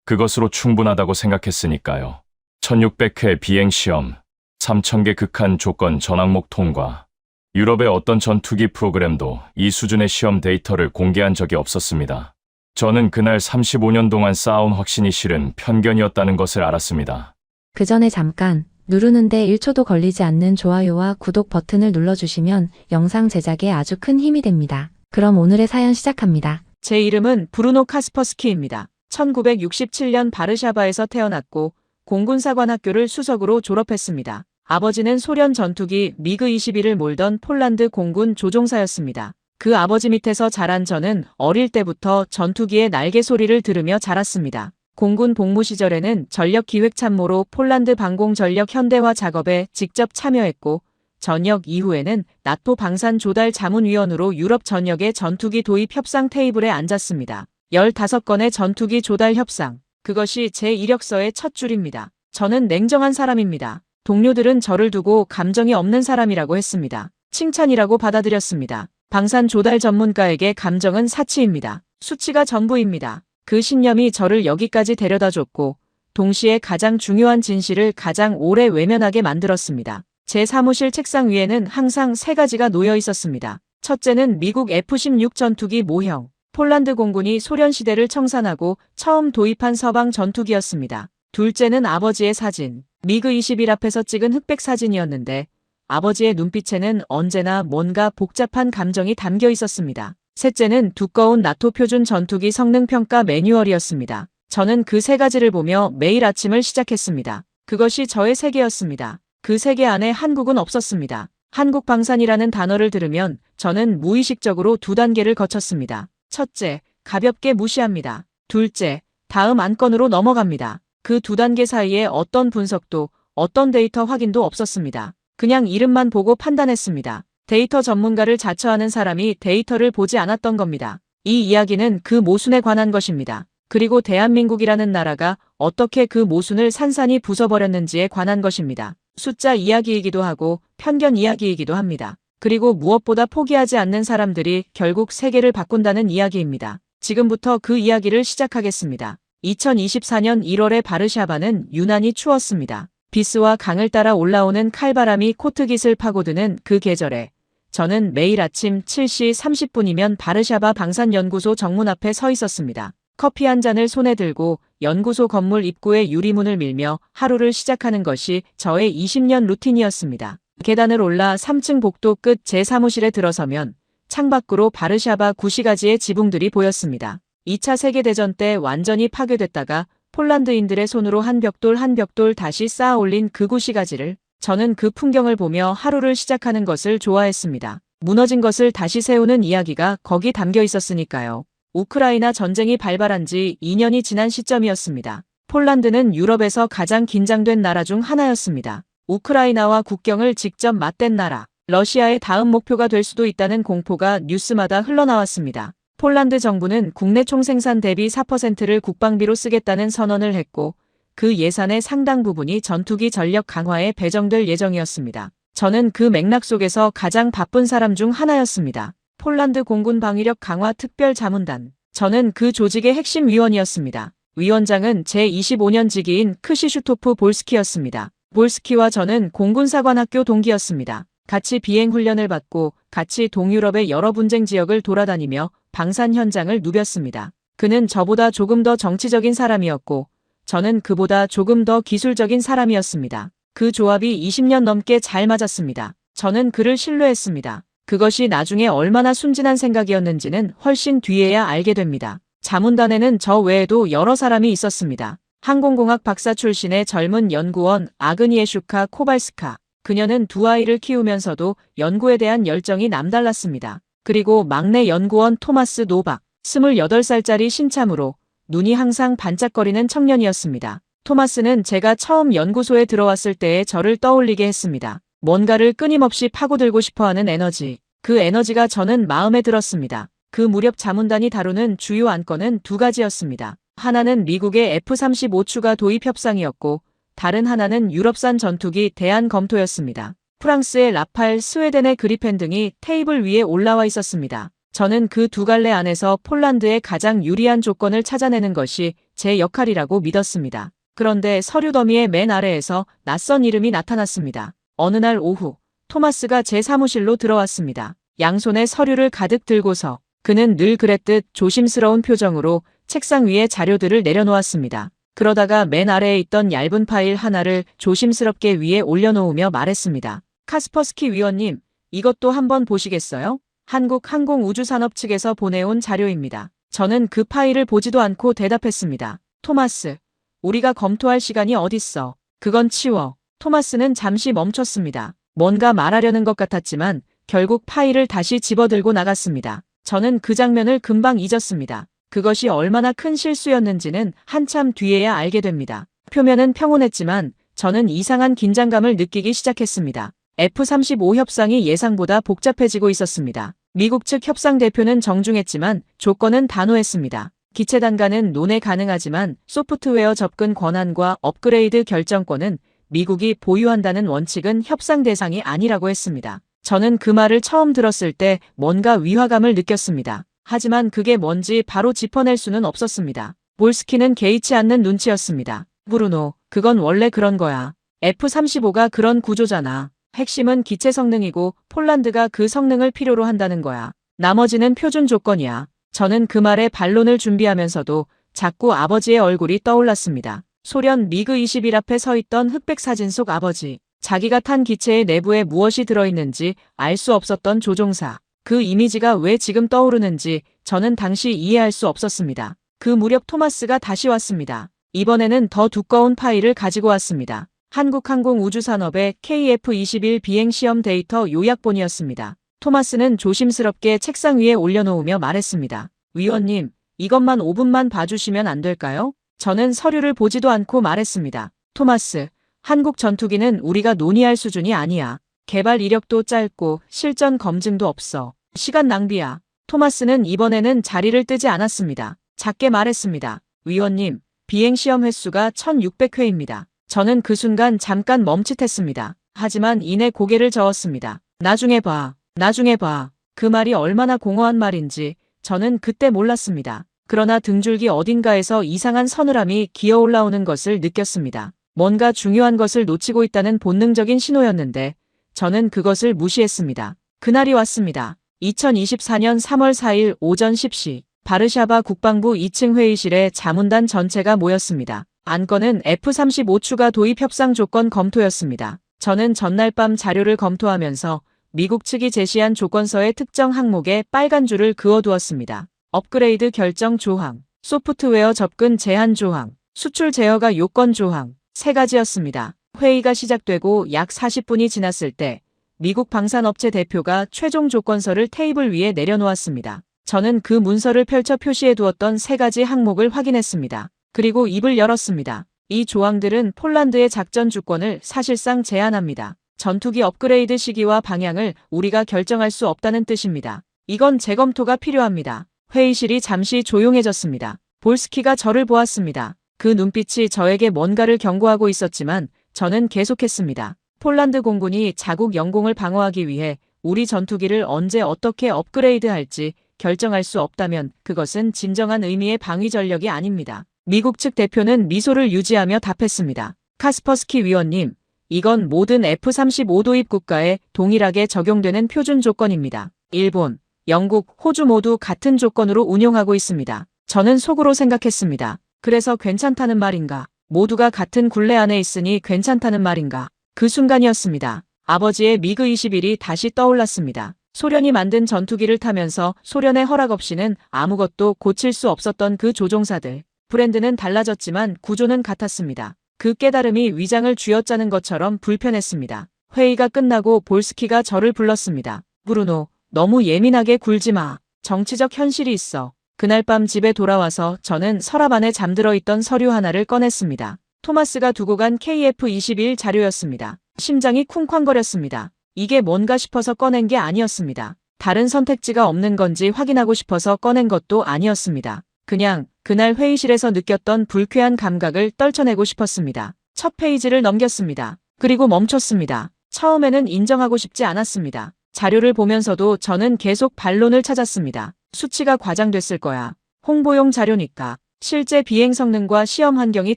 그것으로 충분하다고 생각했으니까요. 1600회 비행시험, 3000개 극한 조건 전항목 통과. 유럽의 어떤 전투기 프로그램도 이 수준의 시험 데이터를 공개한 적이 없었습니다. 저는 그날 35년 동안 쌓아온 확신이 실은 편견이었다는 것을 알았습니다. 그 전에 잠깐 누르는데 1초도 걸리지 않는 좋아요와 구독 버튼을 눌러주시면 영상 제작에 아주 큰 힘이 됩니다. 그럼 오늘의 사연 시작합니다. 제 이름은 브루노 카스퍼스키입니다. 1967년 바르샤바에서 태어났고 공군사관학교를 수석으로 졸업했습니다. 아버지는 소련 전투기 미그 21을 몰던 폴란드 공군 조종사였습니다. 그 아버지 밑에서 자란 저는 어릴 때부터 전투기의 날개 소리를 들으며 자랐습니다. 공군 복무 시절에는 전력기획참모로 폴란드 방공전력 현대화 작업에 직접 참여했고 전역 이후에는 나토 방산 조달 자문위원으로 유럽 전역의 전투기 도입 협상 테이블에 앉았습니다. 15건의 전투기 조달 협상. 그것이 제 이력서의 첫 줄입니다. 저는 냉정한 사람입니다. 동료들은 저를 두고 감정이 없는 사람이라고 했습니다. 칭찬이라고 받아들였습니다. 방산 조달 전문가에게 감정은 사치입니다. 수치가 전부입니다. 그 신념이 저를 여기까지 데려다 줬고 동시에 가장 중요한 진실을 가장 오래 외면하게 만들었습니다. 제 사무실 책상 위에는 항상 3가지가 놓여 있었습니다. 첫째는 미국 F-16 전투기 모형. 폴란드 공군이 소련 시대를 청산하고 처음 도입한 서방 전투기였습니다. 둘째는 아버지의 사진. 미그 21 앞에서 찍은 흑백 사진이었는데 아버지의 눈빛에는 언제나 뭔가 복잡한 감정이 담겨 있었습니다. 셋째는 두꺼운 나토 표준 전투기 성능평가 매뉴얼이었습니다. 저는 그 3가지를 보며 매일 아침을 시작했습니다. 그것이 저의 세계였습니다. 그 세계 안에 한국은 없었습니다. 한국 방산이라는 단어를 들으면 저는 무의식적으로 2단계를 거쳤습니다. 첫째, 가볍게 무시합니다. 둘째, 다음 안건으로 넘어갑니다. 그 2단계 사이에 어떤 분석도 어떤 데이터 확인도 없었습니다. 그냥 이름만 보고 판단했습니다. 데이터 전문가를 자처하는 사람이 데이터를 보지 않았던 겁니다. 이 이야기는 그 모순에 관한 것입니다. 그리고 대한민국이라는 나라가 어떻게 그 모순을 산산이 부숴버렸는지에 관한 것입니다. 숫자 이야기이기도 하고 편견 이야기이기도 합니다. 그리고 무엇보다 포기하지 않는 사람들이 결국 세계를 바꾼다는 이야기입니다. 지금부터 그 이야기를 시작하겠습니다. 2024년 1월의 바르샤바는 유난히 추웠습니다. 비스와 강을 따라 올라오는 칼바람이 코트깃을 파고드는 그 계절에 저는 매일 아침 7시 30분이면 바르샤바 방산연구소 정문 앞에 서 있었습니다. 커피 한 잔을 손에 들고 연구소 건물 입구의 유리문을 밀며 하루를 시작하는 것이 저의 20년 루틴이었습니다. 계단을 올라 3층 복도 끝 제 사무실에 들어서면 창밖으로 바르샤바 구시가지의 지붕들이 보였습니다. 2차 세계대전 때 완전히 파괴됐다가 폴란드인들의 손으로 한 벽돌 한 벽돌 다시 쌓아 올린 그 구시가지를 저는 그 풍경을 보며 하루를 시작하는 것을 좋아했습니다. 무너진 것을 다시 세우는 이야기가 거기 담겨 있었으니까요. 우크라이나 전쟁이 발발한 지 2년이 지난 시점이었습니다. 폴란드는 유럽에서 가장 긴장된 나라 중 하나였습니다. 우크라이나와 국경을 직접 맞댄 나라, 러시아의 다음 목표가 될 수도 있다는 공포가 뉴스마다 흘러나왔습니다. 폴란드 정부는 국내 총생산 대비 4%를 국방비로 쓰겠다는 선언을 했고 그 예산의 상당 부분이 전투기 전력 강화에 배정될 예정이었습니다. 저는 그 맥락 속에서 가장 바쁜 사람 중 하나였습니다. 폴란드 공군 방위력 강화 특별자문단. 저는 그 조직의 핵심 위원이었습니다. 위원장은 제25년 지기인 크시슈토프 볼스키였습니다. 볼스키와 저는 공군사관학교 동기였습니다. 같이 비행훈련을 받고 같이 동유럽의 여러 분쟁 지역을 돌아다니며 방산 현장을 누볐습니다. 그는 저보다 조금 더 정치적인 사람이었고 저는 그보다 조금 더 기술적인 사람이었습니다. 그 조합이 20년 넘게 잘 맞았습니다. 저는 그를 신뢰했습니다. 그것이 나중에 얼마나 순진한 생각이었는지는 훨씬 뒤에야 알게 됩니다. 자문단에는 저 외에도 여러 사람이 있었습니다. 항공공학 박사 출신의 젊은 연구원 아그니에슈카 코발스카. 그녀는 두 아이를 키우면서도 연구에 대한 열정이 남달랐습니다. 그리고 막내 연구원 토마스 노박. 28살짜리 신참으로 눈이 항상 반짝거리는 청년이었습니다. 토마스는 제가 처음 연구소에 들어왔을 때의 저를 떠올리게 했습니다. 뭔가를 끊임없이 파고들고 싶어하는 에너지. 그 에너지가 저는 마음에 들었습니다. 그 무렵 자문단이 다루는 주요 안건은 두 가지였습니다. 하나는 미국의 F-35 추가 도입 협상이었고 다른 하나는 유럽산 전투기 대안 검토였습니다. 프랑스의 라팔, 스웨덴의 그리펜 등이 테이블 위에 올라와 있었습니다. 저는 그 두 갈래 안에서 폴란드의 가장 유리한 조건을 찾아내는 것이 제 역할이라고 믿었습니다. 그런데 서류 더미의 맨 아래에서 낯선 이름이 나타났습니다. 어느 날 오후 토마스가 제 사무실로 들어왔습니다. 양손에 서류를 가득 들고서 그는 늘 그랬듯 조심스러운 표정으로 책상 위에 자료들을 내려놓았습니다. 그러다가 맨 아래에 있던 얇은 파일 하나를 조심스럽게 위에 올려놓으며 말했습니다. 카스퍼스키 위원님, 이것도 한번 보시겠어요? 한국항공우주산업 측에서 보내온 자료입니다. 저는 그 파일을 보지도 않고 대답했습니다. 토마스, 우리가 검토할 시간이 어딨어. 그건 치워. 토마스는 잠시 멈췄습니다. 뭔가 말하려는 것 같았지만 결국 파일을 다시 집어들고 나갔습니다. 저는 그 장면을 금방 잊었습니다. 그것이 얼마나 큰 실수였는지는 한참 뒤에야 알게 됩니다. 표면은 평온했지만 저는 이상한 긴장감을 느끼기 시작했습니다. F-35 협상이 예상보다 복잡해지고 있었습니다. 미국 측 협상 대표는 정중했지만 조건은 단호했습니다. 기체 단가는 논의 가능하지만 소프트웨어 접근 권한과 업그레이드 결정권은 미국이 보유한다는 원칙은 협상 대상이 아니라고 했습니다. 저는 그 말을 처음 들었을 때 뭔가 위화감을 느꼈습니다. 하지만 그게 뭔지 바로 짚어낼 수는 없었습니다. 볼스키는 개의치 않는 눈치였습니다. 브루노, 그건 원래 그런 거야. F-35가 그런 구조잖아. 핵심은 기체 성능이고 폴란드가 그 성능을 필요로 한다는 거야. 나머지는 표준 조건이야. 저는 그 말에 반론을 준비하면서도 자꾸 아버지의 얼굴이 떠올랐습니다. 소련 미그 21 앞에 서 있던 흑백 사진 속 아버지. 자기가 탄 기체의 내부에 무엇이 들어있는지 알 수 없었던 조종사. 그 이미지가 왜 지금 떠오르는지 저는 당시 이해할 수 없었습니다. 그 무렵 토마스가 다시 왔습니다. 이번에는 더 두꺼운 파일을 가지고 왔습니다. 한국항공우주산업의 KF-21 비행시험 데이터 요약본이었습니다. 토마스는 조심스럽게 책상 위에 올려놓으며 말했습니다. 위원님, 이것만 5분만 봐주시면 안 될까요? 저는 서류를 보지도 않고 말했습니다. 토마스, 한국 전투기는 우리가 논의할 수준이 아니야. 개발 이력도 짧고 실전 검증도 없어. 시간 낭비야. 토마스는 이번에는 자리를 뜨지 않았습니다. 작게 말했습니다. 위원님, 비행시험 횟수가 1600회입니다. 저는 그 순간 잠깐 멈칫했습니다. 하지만 이내 고개를 저었습니다. 나중에 봐. 나중에 봐. 그 말이 얼마나 공허한 말인지 저는 그때 몰랐습니다. 그러나 등줄기 어딘가에서 이상한 서늘함이 기어 올라오는 것을 느꼈습니다. 뭔가 중요한 것을 놓치고 있다는 본능적인 신호였는데 저는 그것을 무시했습니다. 그날이 왔습니다. 2024년 3월 4일 오전 10시 바르샤바 국방부 2층 회의실에 자문단 전체가 모였습니다. 안건은 F-35 추가 도입 협상 조건 검토였습니다. 저는 전날 밤 자료를 검토하면서 미국 측이 제시한 조건서의 특정 항목에 빨간 줄을 그어두었습니다. 업그레이드 결정 조항, 소프트웨어 접근 제한 조항, 수출 제어가 요건 조항, 3가지였습니다. 회의가 시작되고 약 40분이 지났을 때 미국 방산업체 대표가 최종 조건서를 테이블 위에 내려놓았습니다. 저는 그 문서를 펼쳐 표시해 두었던 3가지 항목을 확인했습니다. 그리고 입을 열었습니다. 이 조항들은 폴란드의 작전 주권을 사실상 제한합니다. 전투기 업그레이드 시기와 방향을 우리가 결정할 수 없다는 뜻입니다. 이건 재검토가 필요합니다. 회의실이 잠시 조용해졌습니다. 볼스키가 저를 보았습니다. 그 눈빛이 저에게 뭔가를 경고하고 있었지만 저는 계속했습니다. 폴란드 공군이 자국 영공을 방어하기 위해 우리 전투기를 언제 어떻게 업그레이드할지 결정할 수 없다면 그것은 진정한 의미의 방위 전력이 아닙니다. 미국 측 대표는 미소를 유지하며 답했습니다. 카스퍼스키 위원님, 이건 모든 F-35 도입 국가에 동일하게 적용되는 표준 조건입니다. 일본, 영국, 호주 모두 같은 조건으로 운용하고 있습니다. 저는 속으로 생각했습니다. 그래서 괜찮다는 말인가? 모두가 같은 굴레 안에 있으니 괜찮다는 말인가? 그 순간이었습니다. 아버지의 미그 21이 다시 떠올랐습니다. 소련이 만든 전투기를 타면서 소련의 허락 없이는 아무것도 고칠 수 없었던 그 조종사들. 브랜드는 달라졌지만 구조는 같았습니다. 그 깨달음이 위장을 쥐어짜는 것처럼 불편했습니다. 회의가 끝나고 볼스키가 저를 불렀습니다. 브루노, 너무 예민하게 굴지 마. 정치적 현실이 있어. 그날 밤 집에 돌아와서 저는 서랍 안에 잠들어 있던 서류 하나를 꺼냈습니다. 토마스가 두고 간 KF-21 자료였습니다. 심장이 쿵쾅거렸습니다. 이게 뭔가 싶어서 꺼낸 게 아니었습니다. 다른 선택지가 없는 건지 확인하고 싶어서 꺼낸 것도 아니었습니다. 그냥 그날 회의실에서 느꼈던 불쾌한 감각을 떨쳐내고 싶었습니다. 첫 페이지를 넘겼습니다. 그리고 멈췄습니다. 처음에는 인정하고 싶지 않았습니다. 자료를 보면서도 저는 계속 반론을 찾았습니다. 수치가 과장됐을 거야. 홍보용 자료니까. 실제 비행 성능과 시험 환경이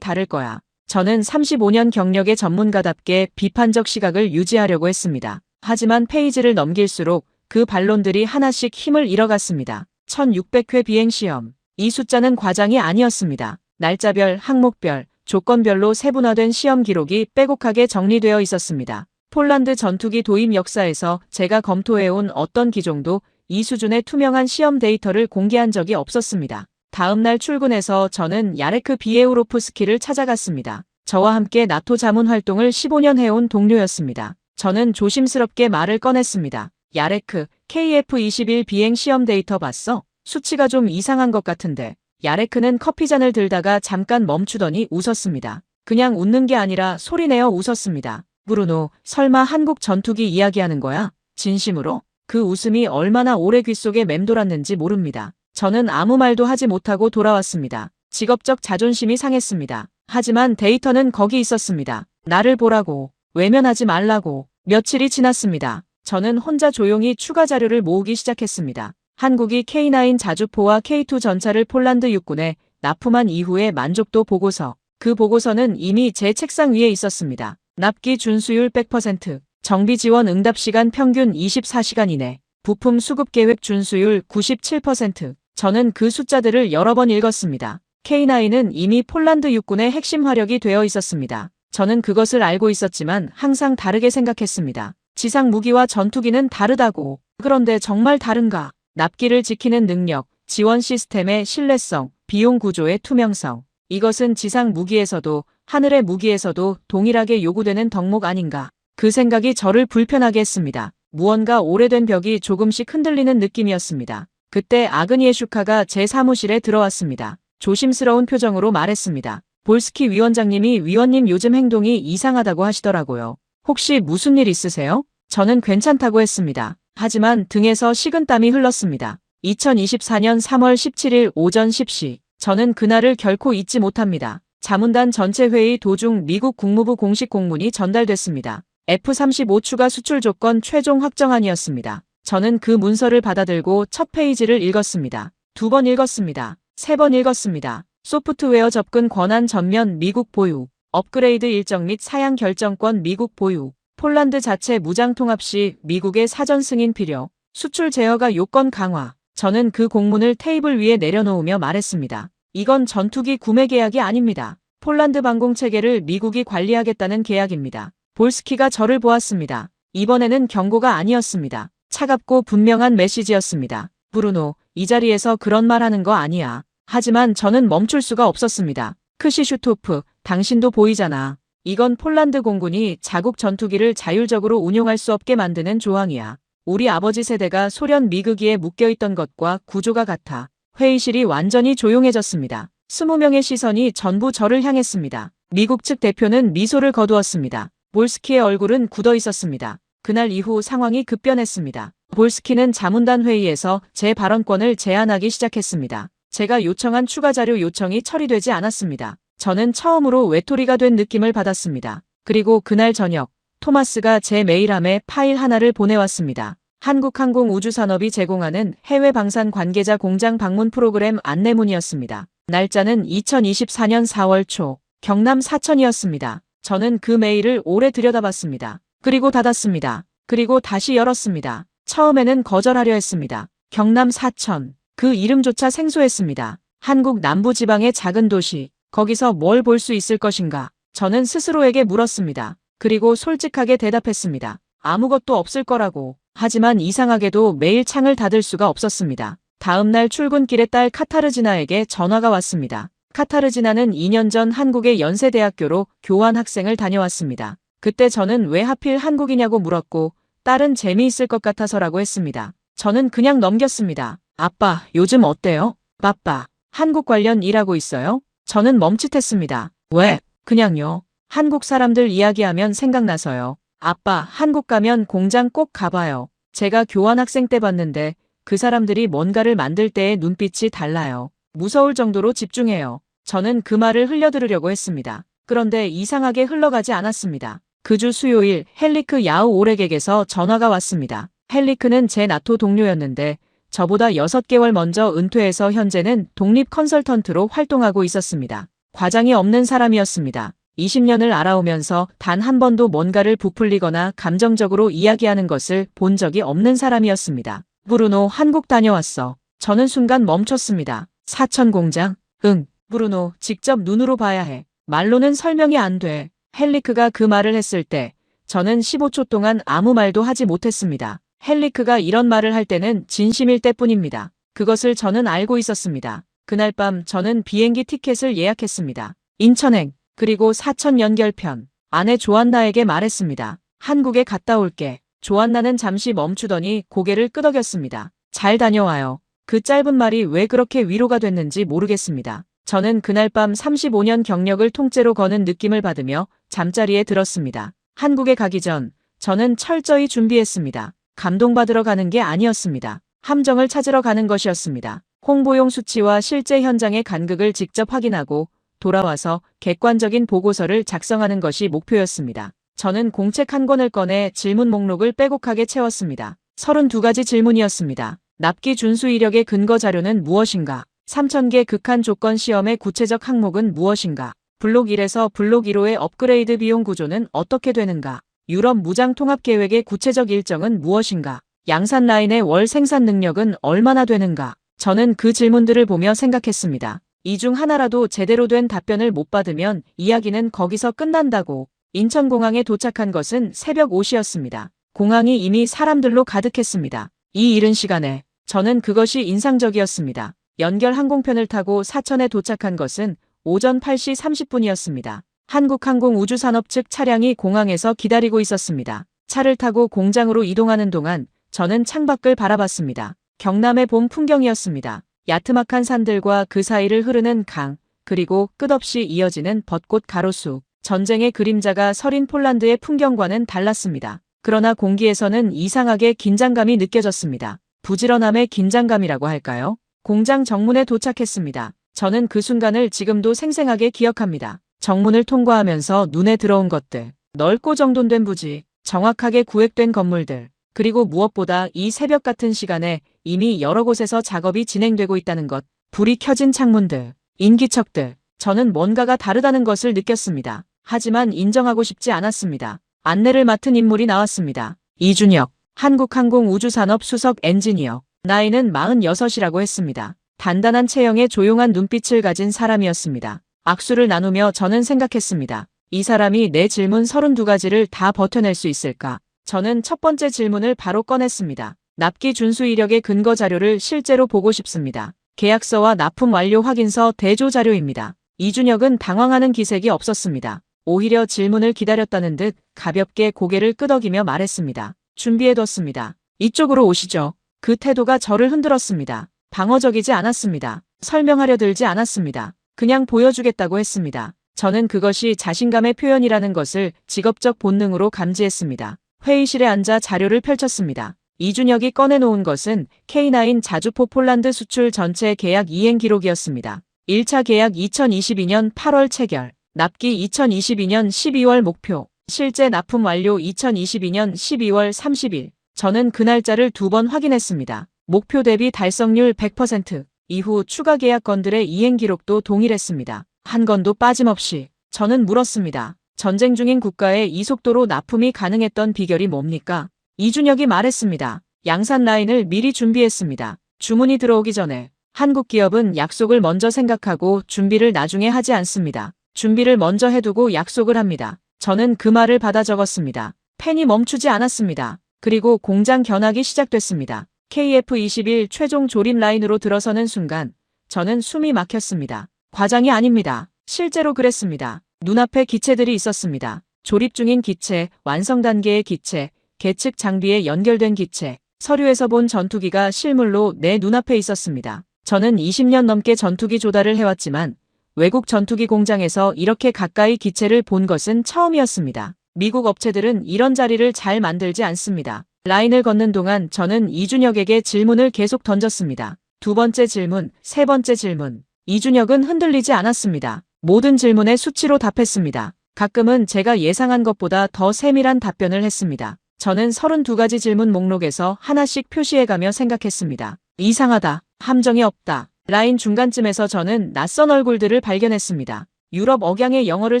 다를 거야. 저는 35년 경력의 전문가답게 비판적 시각을 유지하려고 했습니다. 하지만 페이지를 넘길수록 그 반론들이 하나씩 힘을 잃어갔습니다. 1600회 비행시험. 이 숫자는 과장이 아니었습니다. 날짜별, 항목별, 조건별로 세분화된 시험 기록이 빼곡하게 정리되어 있었습니다. 폴란드 전투기 도입 역사에서 제가 검토해온 어떤 기종도 이 수준의 투명한 시험 데이터를 공개한 적이 없었습니다. 다음 날 출근해서 저는 야레크 비에우로프스키를 찾아갔습니다. 저와 함께 나토 자문 활동을 15년 해온 동료였습니다. 저는 조심스럽게 말을 꺼냈습니다. 야레크, KF-21 비행 시험 데이터 봤어? 수치가 좀 이상한 것 같은데. 야레크는 커피잔을 들다가 잠깐 멈추더니 웃었습니다. 그냥 웃는 게 아니라 소리내어 웃었습니다. 브루노, 설마 한국 전투기 이야기하는 거야? 진심으로? 그 웃음이 얼마나 오래 귓속에 맴돌았는지 모릅니다. 저는 아무 말도 하지 못하고 돌아왔습니다. 직업적 자존심이 상했습니다. 하지만 데이터는 거기 있었습니다. 나를 보라고. 외면하지 말라고. 며칠이 지났습니다. 저는 혼자 조용히 추가 자료를 모으기 시작했습니다. 한국이 K9 자주포와 K2 전차를 폴란드 육군에 납품한 이후의 만족도 보고서. 그 보고서는 이미 제 책상 위에 있었습니다. 납기 준수율 100%, 정비 지원 응답 시간 평균 24시간 이내, 부품 수급 계획 준수율 97%. 저는 그 숫자들을 여러 번 읽었습니다. K9은 이미 폴란드 육군의 핵심 화력이 되어 있었습니다. 저는 그것을 알고 있었지만 항상 다르게 생각했습니다. 지상 무기와 전투기는 다르다고. 그런데 정말 다른가? 납기를 지키는 능력, 지원 시스템의 신뢰성, 비용 구조의 투명성. 이것은 지상 무기에서도 하늘의 무기에서도 동일하게 요구되는 덕목 아닌가. 그 생각이 저를 불편하게 했습니다. 무언가 오래된 벽이 조금씩 흔들리는 느낌이었습니다. 그때 아그니에슈카가 제 사무실에 들어왔습니다. 조심스러운 표정으로 말했습니다. 볼스키 위원장님이 위원님 요즘 행동이 이상하다고 하시더라고요. 혹시 무슨 일 있으세요? 저는 괜찮다고 했습니다. 하지만 등에서 식은땀이 흘렀습니다. 2024년 3월 17일 오전 10시. 저는 그날을 결코 잊지 못합니다. 자문단 전체 회의 도중 미국 국무부 공식 공문이 전달됐습니다. F-35 추가 수출 조건 최종 확정안이었습니다. 저는 그 문서를 받아들고 첫 페이지를 읽었습니다. 2번 읽었습니다. 3번 읽었습니다. 소프트웨어 접근 권한 전면 미국 보유, 업그레이드 일정 및 사양 결정권 미국 보유, 폴란드 자체 무장 통합 시 미국의 사전 승인 필요, 수출 제어가 요건 강화. 저는 그 공문을 테이블 위에 내려놓으며 말했습니다. 이건 전투기 구매 계약이 아닙니다. 폴란드 방공 체계를 미국이 관리하겠다는 계약입니다. 볼스키가 저를 보았습니다. 이번에는 경고가 아니었습니다. 차갑고 분명한 메시지였습니다. 브루노, 이 자리에서 그런 말 하는 거 아니야. 하지만 저는 멈출 수가 없었습니다. 크시슈토프, 당신도 보이잖아. 이건 폴란드 공군이 자국 전투기를 자율적으로 운용할 수 없게 만드는 조항이야. 우리 아버지 세대가 소련 미그기에 묶여있던 것과 구조가 같아 회의실이 완전히 조용해졌습니다. 20명의 시선이 전부 저를 향했습니다. 미국 측 대표는 미소를 거두었습니다. 볼스키의 얼굴은 굳어 있었습니다. 그날 이후 상황이 급변했습니다. 볼스키는 자문단 회의에서 제 발언권을 제한하기 시작했습니다. 제가 요청한 추가 자료 요청이 처리되지 않았습니다. 저는 처음으로 외톨이가 된 느낌을 받았습니다. 그리고 그날 저녁, 토마스가 제 메일함에 파일 하나를 보내왔습니다. 한국항공우주산업이 제공하는 해외 방산 관계자 공장 방문 프로그램 안내문이었습니다. 날짜는 2024년 4월 초, 경남 사천이었습니다. 저는 그 메일을 오래 들여다봤습니다. 그리고 닫았습니다. 그리고 다시 열었습니다. 처음에는 거절하려 했습니다. 경남 사천. 그 이름조차 생소했습니다. 한국 남부지방의 작은 도시. 거기서 뭘 볼 수 있을 것인가? 저는 스스로에게 물었습니다. 그리고 솔직하게 대답했습니다. 아무것도 없을 거라고. 하지만 이상하게도 메일 창을 닫을 수가 없었습니다. 다음 날 출근길에 딸 카타르지나에게 전화가 왔습니다. 카타르지나는 2년 전 한국의 연세대학교로 교환 학생을 다녀왔습니다. 그때 저는 왜 하필 한국이냐고 물었고 딸은 재미있을 것 같아서라고 했습니다. 저는 그냥 넘겼습니다. 아빠, 요즘 어때요? 바빠. 한국 관련 일하고 있어요? 저는 멈칫했습니다. 왜? 그냥요. 한국 사람들 이야기하면 생각나서요. 아빠, 한국 가면 공장 꼭 가봐요. 제가 교환학생 때 봤는데 그 사람들이 뭔가를 만들 때의 눈빛이 달라요. 무서울 정도로 집중해요. 저는 그 말을 흘려들으려고 했습니다. 그런데 이상하게 흘러가지 않았습니다. 그 주 수요일 헬리크 야후 오렉에게서 전화가 왔습니다. 헬리크는 제 나토 동료였는데 저보다 6개월 먼저 은퇴해서 현재는 독립 컨설턴트로 활동하고 있었습니다. 과장이 없는 사람이었습니다. 20년을 알아오면서 단 한 번도 뭔가를 부풀리거나 감정적으로 이야기하는 것을 본 적이 없는 사람이었습니다. 브루노, 한국 다녀왔어. 저는 순간 멈췄습니다. 사천 공장? 응. 브루노, 직접 눈으로 봐야 해. 말로는 설명이 안 돼. 헬리크가 그 말을 했을 때 저는 15초 동안 아무 말도 하지 못했습니다. 헬리크가 이런 말을 할 때는 진심일 때뿐입니다. 그것을 저는 알고 있었습니다. 그날 밤 저는 비행기 티켓을 예약했습니다. 인천행, 그리고 사천 연결편. 아내 조안나에게 말했습니다. 한국에 갔다 올게. 조안나는 잠시 멈추더니 고개를 끄덕였습니다. 잘 다녀와요. 그 짧은 말이 왜 그렇게 위로가 됐는지 모르겠습니다. 저는 그날 밤 35년 경력을 통째로 거는 느낌을 받으며 잠자리에 들었습니다. 한국에 가기 전 저는 철저히 준비했습니다. 감동받으러 가는 게 아니었습니다. 함정을 찾으러 가는 것이었습니다. 홍보용 수치와 실제 현장의 간극을 직접 확인하고 돌아와서 객관적인 보고서를 작성하는 것이 목표였습니다. 저는 공책 한 권을 꺼내 질문 목록을 빼곡하게 채웠습니다. 32가지 질문이었습니다. 납기 준수 이력의 근거 자료는 무엇인가? 3000개 극한 조건 시험의 구체적 항목은 무엇인가? 블록 1에서 블록 1호의 업그레이드 비용 구조는 어떻게 되는가? 유럽 무장 통합 계획의 구체적 일정은 무엇인가? 양산 라인의 월 생산 능력은 얼마나 되는가? 저는 그 질문들을 보며 생각했습니다. 이 중 하나라도 제대로 된 답변을 못 받으면 이야기는 거기서 끝난다고. 인천공항에 도착한 것은 새벽 5시였습니다. 공항이 이미 사람들로 가득했습니다. 이 이른 시간에 저는 그것이 인상적이었습니다. 연결 항공편을 타고 사천에 도착한 것은 오전 8시 30분이었습니다. 한국항공우주산업 측 차량이 공항에서 기다리고 있었습니다. 차를 타고 공장으로 이동하는 동안 저는 창밖을 바라봤습니다. 경남의 봄 풍경이었습니다. 야트막한 산들과 그 사이를 흐르는 강, 그리고 끝없이 이어지는 벚꽃 가로수. 전쟁의 그림자가 서린 폴란드의 풍경과는 달랐습니다. 그러나 공기에서는 이상하게 긴장감이 느껴졌습니다. 부지런함의 긴장감이라고 할까요? 공장 정문에 도착했습니다. 저는 그 순간을 지금도 생생하게 기억합니다. 정문을 통과하면서 눈에 들어온 것들, 넓고 정돈된 부지, 정확하게 구획된 건물들, 그리고 무엇보다 이 새벽 같은 시간에 이미 여러 곳에서 작업이 진행되고 있다는 것, 불이 켜진 창문들, 인기척들, 저는 뭔가가 다르다는 것을 느꼈습니다. 하지만 인정하고 싶지 않았습니다. 안내를 맡은 인물이 나왔습니다. 이준혁, 한국항공우주산업 수석 엔지니어, 나이는 46이라고 했습니다. 단단한 체형에 조용한 눈빛을 가진 사람이었습니다. 악수를 나누며 저는 생각했습니다. 이 사람이 내 질문 32가지를 다 버텨낼 수 있을까? 저는 첫 번째 질문을 바로 꺼냈습니다. 납기 준수 이력의 근거 자료를 실제로 보고 싶습니다. 계약서와 납품 완료 확인서 대조 자료입니다. 이준혁은 당황하는 기색이 없었습니다. 오히려 질문을 기다렸다는 듯 가볍게 고개를 끄덕이며 말했습니다. 준비해뒀습니다. 이쪽으로 오시죠. 그 태도가 저를 흔들었습니다. 방어적이지 않았습니다. 설명하려 들지 않았습니다. 그냥 보여주겠다고 했습니다. 저는 그것이 자신감의 표현이라는 것을 직업적 본능으로 감지했습니다. 회의실에 앉아 자료를 펼쳤습니다. 이준혁이 꺼내놓은 것은 K9 자주포 폴란드 수출 전체 계약 이행 기록이었습니다. 1차 계약 2022년 8월 체결, 납기 2022년 12월 목표, 실제 납품 완료 2022년 12월 30일. 저는 그 날짜를 2번 확인했습니다. 목표 대비 달성률 100%, 이후 추가 계약 건들의 이행 기록도 동일했습니다. 한 건도 빠짐없이. 저는 물었습니다. 전쟁 중인 국가에 이 속도로 납품이 가능했던 비결이 뭡니까? 이준혁이 말했습니다. 양산 라인을 미리 준비했습니다. 주문이 들어오기 전에. 한국 기업은 약속을 먼저 생각하고 준비를 나중에 하지 않습니다. 준비를 먼저 해두고 약속을 합니다. 저는 그 말을 받아 적었습니다. 펜이 멈추지 않았습니다. 그리고 공장 견학이 시작됐습니다. KF-21 최종 조립 라인으로 들어서는 순간 저는 숨이 막혔습니다. 과장이 아닙니다. 실제로 그랬습니다. 눈앞에 기체들이 있었습니다. 조립 중인 기체, 완성 단계의 기체, 계측 장비에 연결된 기체, 서류에서 본 전투기가 실물로 내 눈앞에 있었습니다. 저는 20년 넘게 전투기 조달을 해왔지만 외국 전투기 공장에서 이렇게 가까이 기체를 본 것은 처음이었습니다. 미국 업체들은 이런 자리를 잘 만들지 않습니다. 라인을 걷는 동안 저는 이준혁에게 질문을 계속 던졌습니다. 두 번째 질문, 세 번째 질문. 이준혁은 흔들리지 않았습니다. 모든 질문에 수치로 답했습니다. 가끔은 제가 예상한 것보다 더 세밀한 답변을 했습니다. 저는 32가지 질문 목록에서 하나씩 표시해가며 생각했습니다. 이상하다. 함정이 없다. 라인 중간쯤에서 저는 낯선 얼굴들을 발견했습니다. 유럽 억양의 영어를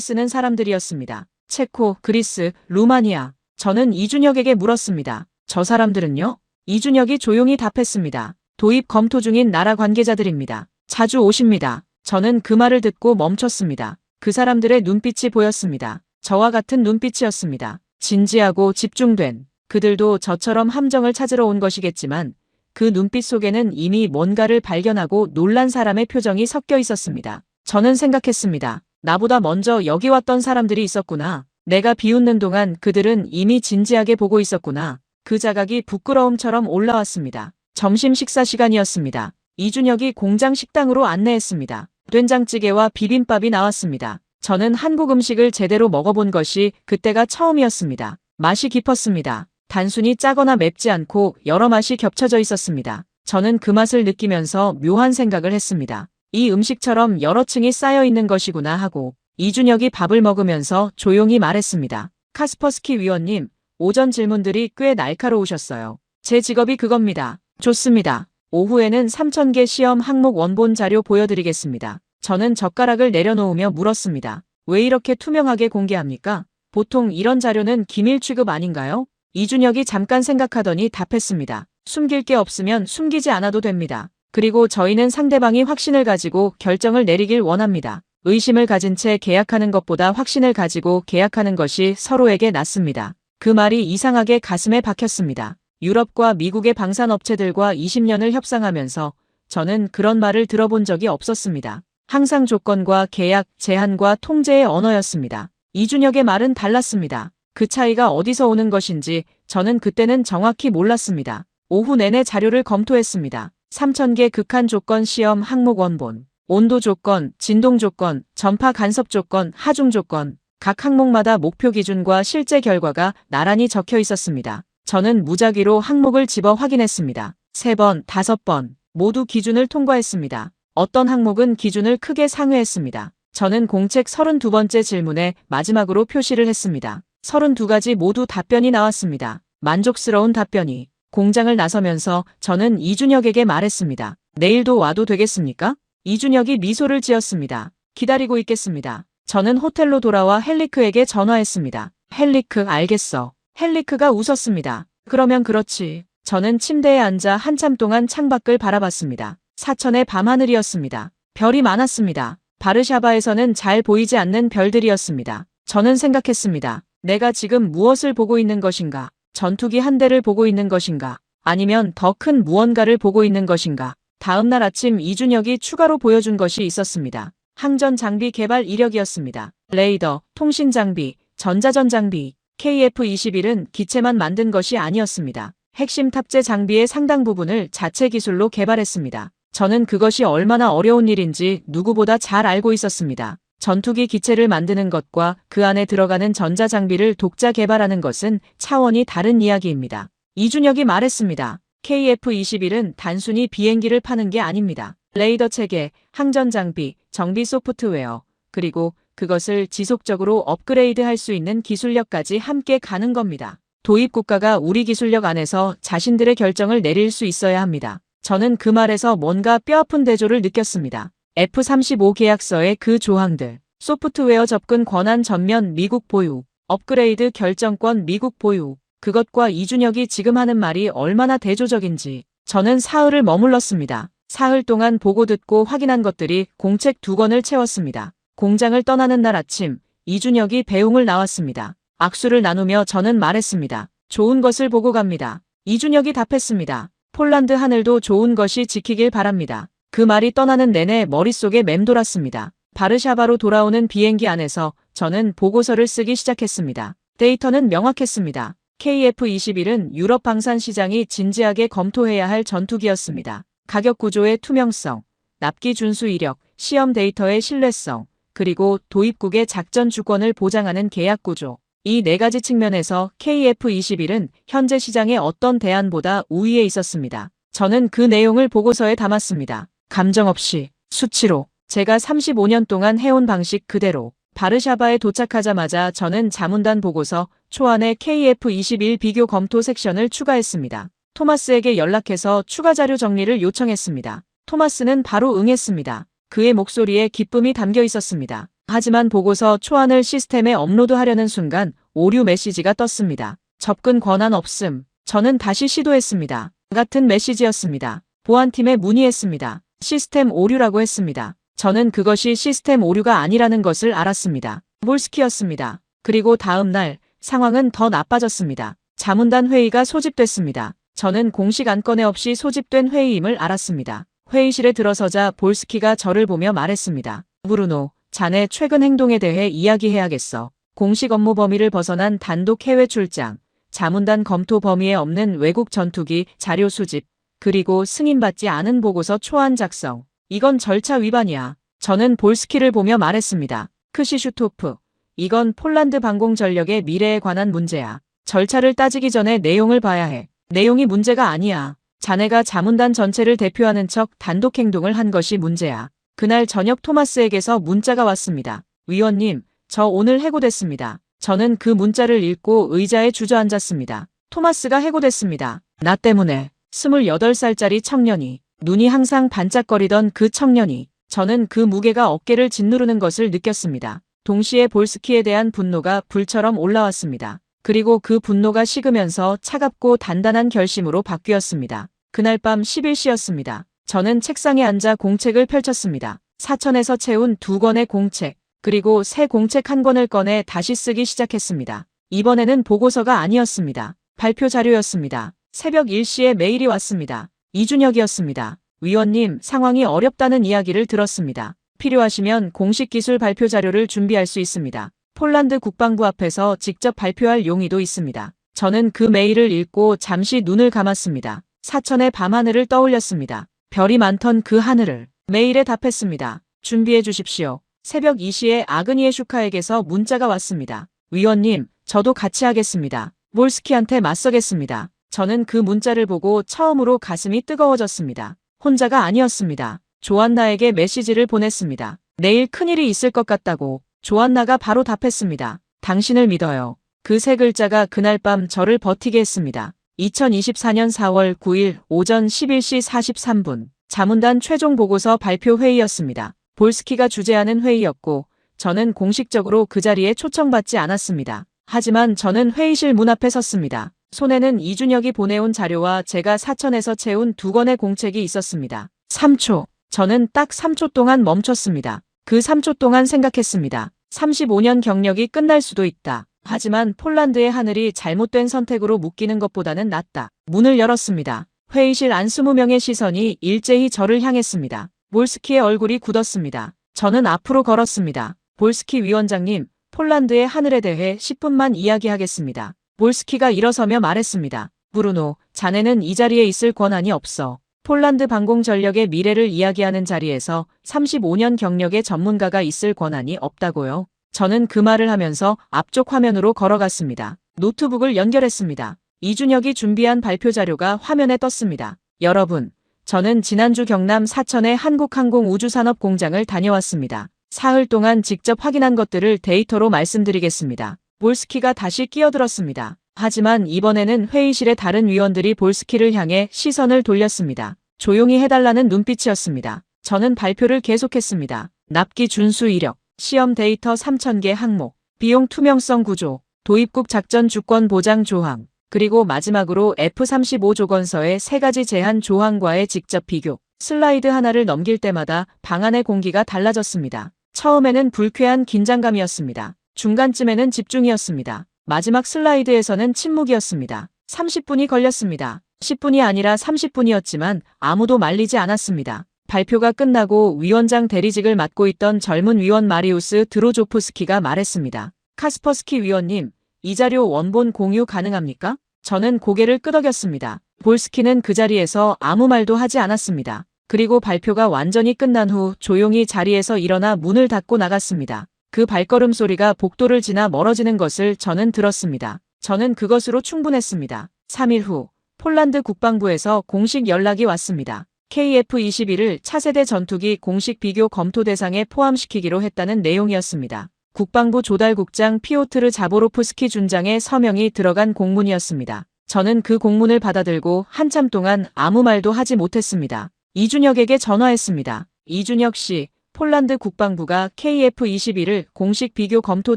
쓰는 사람들이었습니다. 체코, 그리스, 루마니아. 저는 이준혁에게 물었습니다. 저 사람들은요? 이준혁이 조용히 답했습니다. 도입 검토 중인 나라 관계자들입니다. 자주 오십니다. 저는 그 말을 듣고 멈췄습니다. 그 사람들의 눈빛이 보였습니다. 저와 같은 눈빛이었습니다. 진지하고 집중된. 그들도 저처럼 함정을 찾으러 온 것이겠지만 그 눈빛 속에는 이미 뭔가를 발견하고 놀란 사람의 표정이 섞여 있었습니다. 저는 생각했습니다. 나보다 먼저 여기 왔던 사람들이 있었구나. 내가 비웃는 동안 그들은 이미 진지하게 보고 있었구나. 그 자각이 부끄러움처럼 올라왔습니다. 점심 식사 시간이었습니다. 이준혁이 공장 식당으로 안내했습니다. 된장찌개와 비빔밥이 나왔습니다. 저는 한국 음식을 제대로 먹어본 것이 그때가 처음이었습니다. 맛이 깊었습니다. 단순히 짜거나 맵지 않고 여러 맛이 겹쳐져 있었습니다. 저는 그 맛을 느끼면서 묘한 생각을 했습니다. 이 음식처럼 여러 층이 쌓여 있는 것이구나 하고 이준혁이 밥을 먹으면서 조용히 말했습니다. 카스퍼스키 위원님, 오전 질문들이 꽤 날카로우셨어요. 제 직업이 그겁니다. 좋습니다. 오후에는 3000개 시험 항목 원본 자료 보여드리겠습니다. 저는 젓가락을 내려놓으며 물었습니다. 왜 이렇게 투명하게 공개합니까? 보통 이런 자료는 기밀 취급 아닌가요? 이준혁이 잠깐 생각하더니 답했습니다. 숨길 게 없으면 숨기지 않아도 됩니다. 그리고 저희는 상대방이 확신을 가지고 결정을 내리길 원합니다. 의심을 가진 채 계약하는 것보다 확신을 가지고 계약하는 것이 서로에게 낫습니다. 그 말이 이상하게 가슴에 박혔습니다. 유럽과 미국의 방산업체들과 20년을 협상하면서 저는 그런 말을 들어본 적이 없었습니다. 항상 조건과 계약, 제한과 통제의 언어였습니다. 이준혁의 말은 달랐습니다. 그 차이가 어디서 오는 것인지 저는 그때는 정확히 몰랐습니다. 오후 내내 자료를 검토했습니다. 3000개 극한 조건 시험 항목 원본, 온도 조건, 진동 조건, 전파 간섭 조건, 하중 조건, 각 항목마다 목표 기준과 실제 결과가 나란히 적혀 있었습니다. 저는 무작위로 항목을 집어 확인했습니다. 3번, 5번 모두 기준을 통과했습니다. 어떤 항목은 기준을 크게 상회했습니다. 저는 공책 32번째 질문에 마지막으로 표시를 했습니다. 32가지 모두 답변이 나왔습니다. 만족스러운 답변이. 공장을 나서면서 저는 이준혁에게 말했습니다. 내일도 와도 되겠습니까? 이준혁이 미소를 지었습니다. 기다리고 있겠습니다. 저는 호텔로 돌아와 헬리크에게 전화했습니다. 헬리크, 알겠어. 헬리크가 웃었습니다. 그러면 그렇지. 저는 침대에 앉아 한참 동안 창밖을 바라봤습니다. 사천의 밤하늘이었습니다. 별이 많았습니다. 바르샤바에서는 잘 보이지 않는 별들이었습니다. 저는 생각했습니다. 내가 지금 무엇을 보고 있는 것인가? 전투기 한 대를 보고 있는 것인가? 아니면 더 큰 무언가를 보고 있는 것인가? 다음 날 아침 이준혁이 추가로 보여준 것이 있었습니다. 항전 장비 개발 이력이었습니다. 레이더, 통신 장비, 전자전 장비. KF-21은 기체만 만든 것이 아니었습니다. 핵심 탑재 장비의 상당 부분을 자체 기술로 개발했습니다. 저는 그것이 얼마나 어려운 일인지 누구보다 잘 알고 있었습니다. 전투기 기체를 만드는 것과 그 안에 들어가는 전자장비를 독자 개발하는 것은 차원이 다른 이야기입니다. 이준혁이 말했습니다. KF-21은 단순히 비행기를 파는 게 아닙니다. 레이더 체계, 항전 장비, 정비 소프트웨어, 그리고 그것을 지속적으로 업그레이드할 수 있는 기술력까지 함께 가는 겁니다. 도입 국가가 우리 기술력 안에서 자신들의 결정을 내릴 수 있어야 합니다. 저는 그 말에서 뭔가 뼈아픈 대조를 느꼈습니다. F-35 계약서의 그 조항들, 소프트웨어 접근 권한 전면 미국 보유, 업그레이드 결정권 미국 보유, 그것과 이준혁이 지금 하는 말이 얼마나 대조적인지 저는 사흘을 머물렀습니다. 사흘 동안 보고 듣고 확인한 것들이 공책 2권을 채웠습니다. 공장을 떠나는 날 아침, 이준혁이 배웅을 나왔습니다. 악수를 나누며 저는 말했습니다. 좋은 것을 보고 갑니다. 이준혁이 답했습니다. 폴란드 하늘도 좋은 것이 지키길 바랍니다. 그 말이 떠나는 내내 머릿속에 맴돌았습니다. 바르샤바로 돌아오는 비행기 안에서 저는 보고서를 쓰기 시작했습니다. 데이터는 명확했습니다. KF-21은 유럽 방산 시장이 진지하게 검토해야 할 전투기였습니다. 가격 구조의 투명성, 납기 준수 이력, 시험 데이터의 신뢰성, 그리고 도입국의 작전 주권을 보장하는 계약 구조. 이 4가지 측면에서 KF-21은 현재 시장의 어떤 대안보다 우위에 있었습니다. 저는 그 내용을 보고서에 담았습니다. 감정 없이, 수치로, 제가 35년 동안 해온 방식 그대로. 바르샤바에 도착하자마자 저는 자문단 보고서 초안에 KF-21 비교 검토 섹션을 추가했습니다. 토마스에게 연락해서 추가 자료 정리를 요청했습니다. 토마스는 바로 응했습니다. 그의 목소리에 기쁨이 담겨 있었습니다. 하지만 보고서 초안을 시스템에 업로드하려는 순간 오류 메시지가 떴습니다. 접근 권한 없음. 저는 다시 시도했습니다. 같은 메시지였습니다. 보안팀에 문의했습니다. 시스템 오류라고 했습니다. 저는 그것이 시스템 오류가 아니라는 것을 알았습니다. 몰스키였습니다. 그리고 다음 날 상황은 더 나빠졌습니다. 자문단 회의가 소집됐습니다. 저는 공식 안건에 없이 소집된 회의임을 알았습니다. 회의실에 들어서자 볼스키가 저를 보며 말했습니다. 브루노, 자네 최근 행동에 대해 이야기해야겠어. 공식 업무 범위를 벗어난 단독 해외 출장, 자문단 검토 범위에 없는 외국 전투기 자료 수집, 그리고 승인받지 않은 보고서 초안 작성. 이건 절차 위반이야. 저는 볼스키를 보며 말했습니다. 크시슈토프, 이건 폴란드 방공 전력의 미래에 관한 문제야. 절차를 따지기 전에 내용을 봐야 해. 내용이 문제가 아니야. 자네가 자문단 전체를 대표하는 척 단독 행동을 한 것이 문제야. 그날 저녁 토마스에게서 문자가 왔습니다. 위원님, 저 오늘 해고됐습니다. 저는 그 문자를 읽고 의자에 주저앉았습니다. 토마스가 해고됐습니다. 나 때문에. 28살짜리 청년이, 눈이 항상 반짝거리던 그 청년이, 저는 그 무게가 어깨를 짓누르는 것을 느꼈습니다. 동시에 볼스키에 대한 분노가 불처럼 올라왔습니다. 그리고 그 분노가 식으면서 차갑고 단단한 결심으로 바뀌었습니다. 그날 밤 11시였습니다. 저는 책상에 앉아 공책을 펼쳤습니다. 사천에서 채운 2권의 공책, 그리고 새 공책 1권을 꺼내 다시 쓰기 시작했습니다. 이번에는 보고서가 아니었습니다. 발표 자료였습니다. 새벽 1시에 메일이 왔습니다. 이준혁이었습니다. 위원님, 상황이 어렵다는 이야기를 들었습니다. 필요하시면 공식 기술 발표 자료를 준비할 수 있습니다. 폴란드 국방부 앞에서 직접 발표할 용의도 있습니다. 저는 그 메일을 읽고 잠시 눈을 감았습니다. 사천의 밤하늘을 떠올렸습니다. 별이 많던 그 하늘을. 메일에 답했습니다. 준비해 주십시오. 새벽 2시에 아그니에 슈카에게서 문자가 왔습니다. 위원님, 저도 같이 하겠습니다. 몰스키한테 맞서겠습니다. 저는 그 문자를 보고 처음으로 가슴이 뜨거워졌습니다. 혼자가 아니었습니다. 조안나에게 메시지를 보냈습니다. 내일 큰일이 있을 것 같다고. 조안나가 바로 답했습니다. 당신을 믿어요. 그 3글자가 그날 밤 저를 버티게 했습니다. 2024년 4월 9일 오전 11시 43분 자문단 최종 보고서 발표 회의였습니다. 볼스키가 주재하는 회의였고 저는 공식적으로 그 자리에 초청받지 않았습니다. 하지만 저는 회의실 문 앞에 섰습니다. 손에는 이준혁이 보내온 자료와 제가 사천에서 채운 2권의 공책이 있었습니다. 3초. 저는 딱 3초 동안 멈췄습니다. 그 3초 동안 생각했습니다. 35년 경력이 끝날 수도 있다. 하지만 폴란드의 하늘이 잘못된 선택으로 묶이는 것보다는 낫다. 문을 열었습니다. 회의실 안 20명의 시선이 일제히 저를 향했습니다. 볼스키의 얼굴이 굳었습니다. 저는 앞으로 걸었습니다. 볼스키 위원장님, 폴란드의 하늘에 대해 10분만 이야기하겠습니다. 볼스키가 일어서며 말했습니다. 브루노, 자네는 이 자리에 있을 권한이 없어. 폴란드 방공 전력의 미래를 이야기하는 자리에서 35년 경력의 전문가가 있을 권한이 없다고요. 저는 그 말을 하면서 앞쪽 화면으로 걸어갔습니다. 노트북을 연결했습니다. 이준혁이 준비한 발표 자료가 화면에 떴습니다. 여러분, 저는 지난주 경남 사천의 한국항공우주산업공장을 다녀왔습니다. 사흘 동안 직접 확인한 것들을 데이터로 말씀드리겠습니다. 볼스키가 다시 끼어들었습니다. 하지만 이번에는 회의실의 다른 위원들이 볼스키를 향해 시선을 돌렸습니다. 조용히 해달라는 눈빛이었습니다. 저는 발표를 계속했습니다. 납기 준수 이력, 시험 데이터 3,000개 항목, 비용 투명성 구조, 도입국 작전 주권 보장 조항, 그리고 마지막으로 F-35 조건서의 3가지 제한 조항과의 직접 비교. 슬라이드 하나를 넘길 때마다 방 안의 공기가 달라졌습니다. 처음에는 불쾌한 긴장감이었습니다. 중간쯤에는 집중이었습니다. 마지막 슬라이드에서는 침묵이었습니다. 30분이 걸렸습니다. 10분이 아니라 30분이었지만 아무도 말리지 않았습니다. 발표가 끝나고 위원장 대리직을 맡고 있던 젊은 위원 마리우스 드로조프스키가 말했습니다. 카스퍼스키 위원님, 이 자료 원본 공유 가능합니까? 저는 고개를 끄덕였습니다. 볼스키는 그 자리에서 아무 말도 하지 않았습니다. 그리고 발표가 완전히 끝난 후 조용히 자리에서 일어나 문을 닫고 나갔습니다. 그 발걸음 소리가 복도를 지나 멀어지는 것을 저는 들었습니다. 저는 그것으로 충분했습니다. 3일 후 폴란드 국방부에서 공식 연락이 왔습니다. KF-21을 차세대 전투기 공식 비교 검토 대상에 포함시키기로 했다는 내용이었습니다. 국방부 조달국장 피오트르 자보로프스키 준장의 서명이 들어간 공문이었습니다. 저는 그 공문을 받아들고 한참 동안 아무 말도 하지 못했습니다. 이준혁에게 전화했습니다. 이준혁 씨, 폴란드 국방부가 KF-21을 공식 비교 검토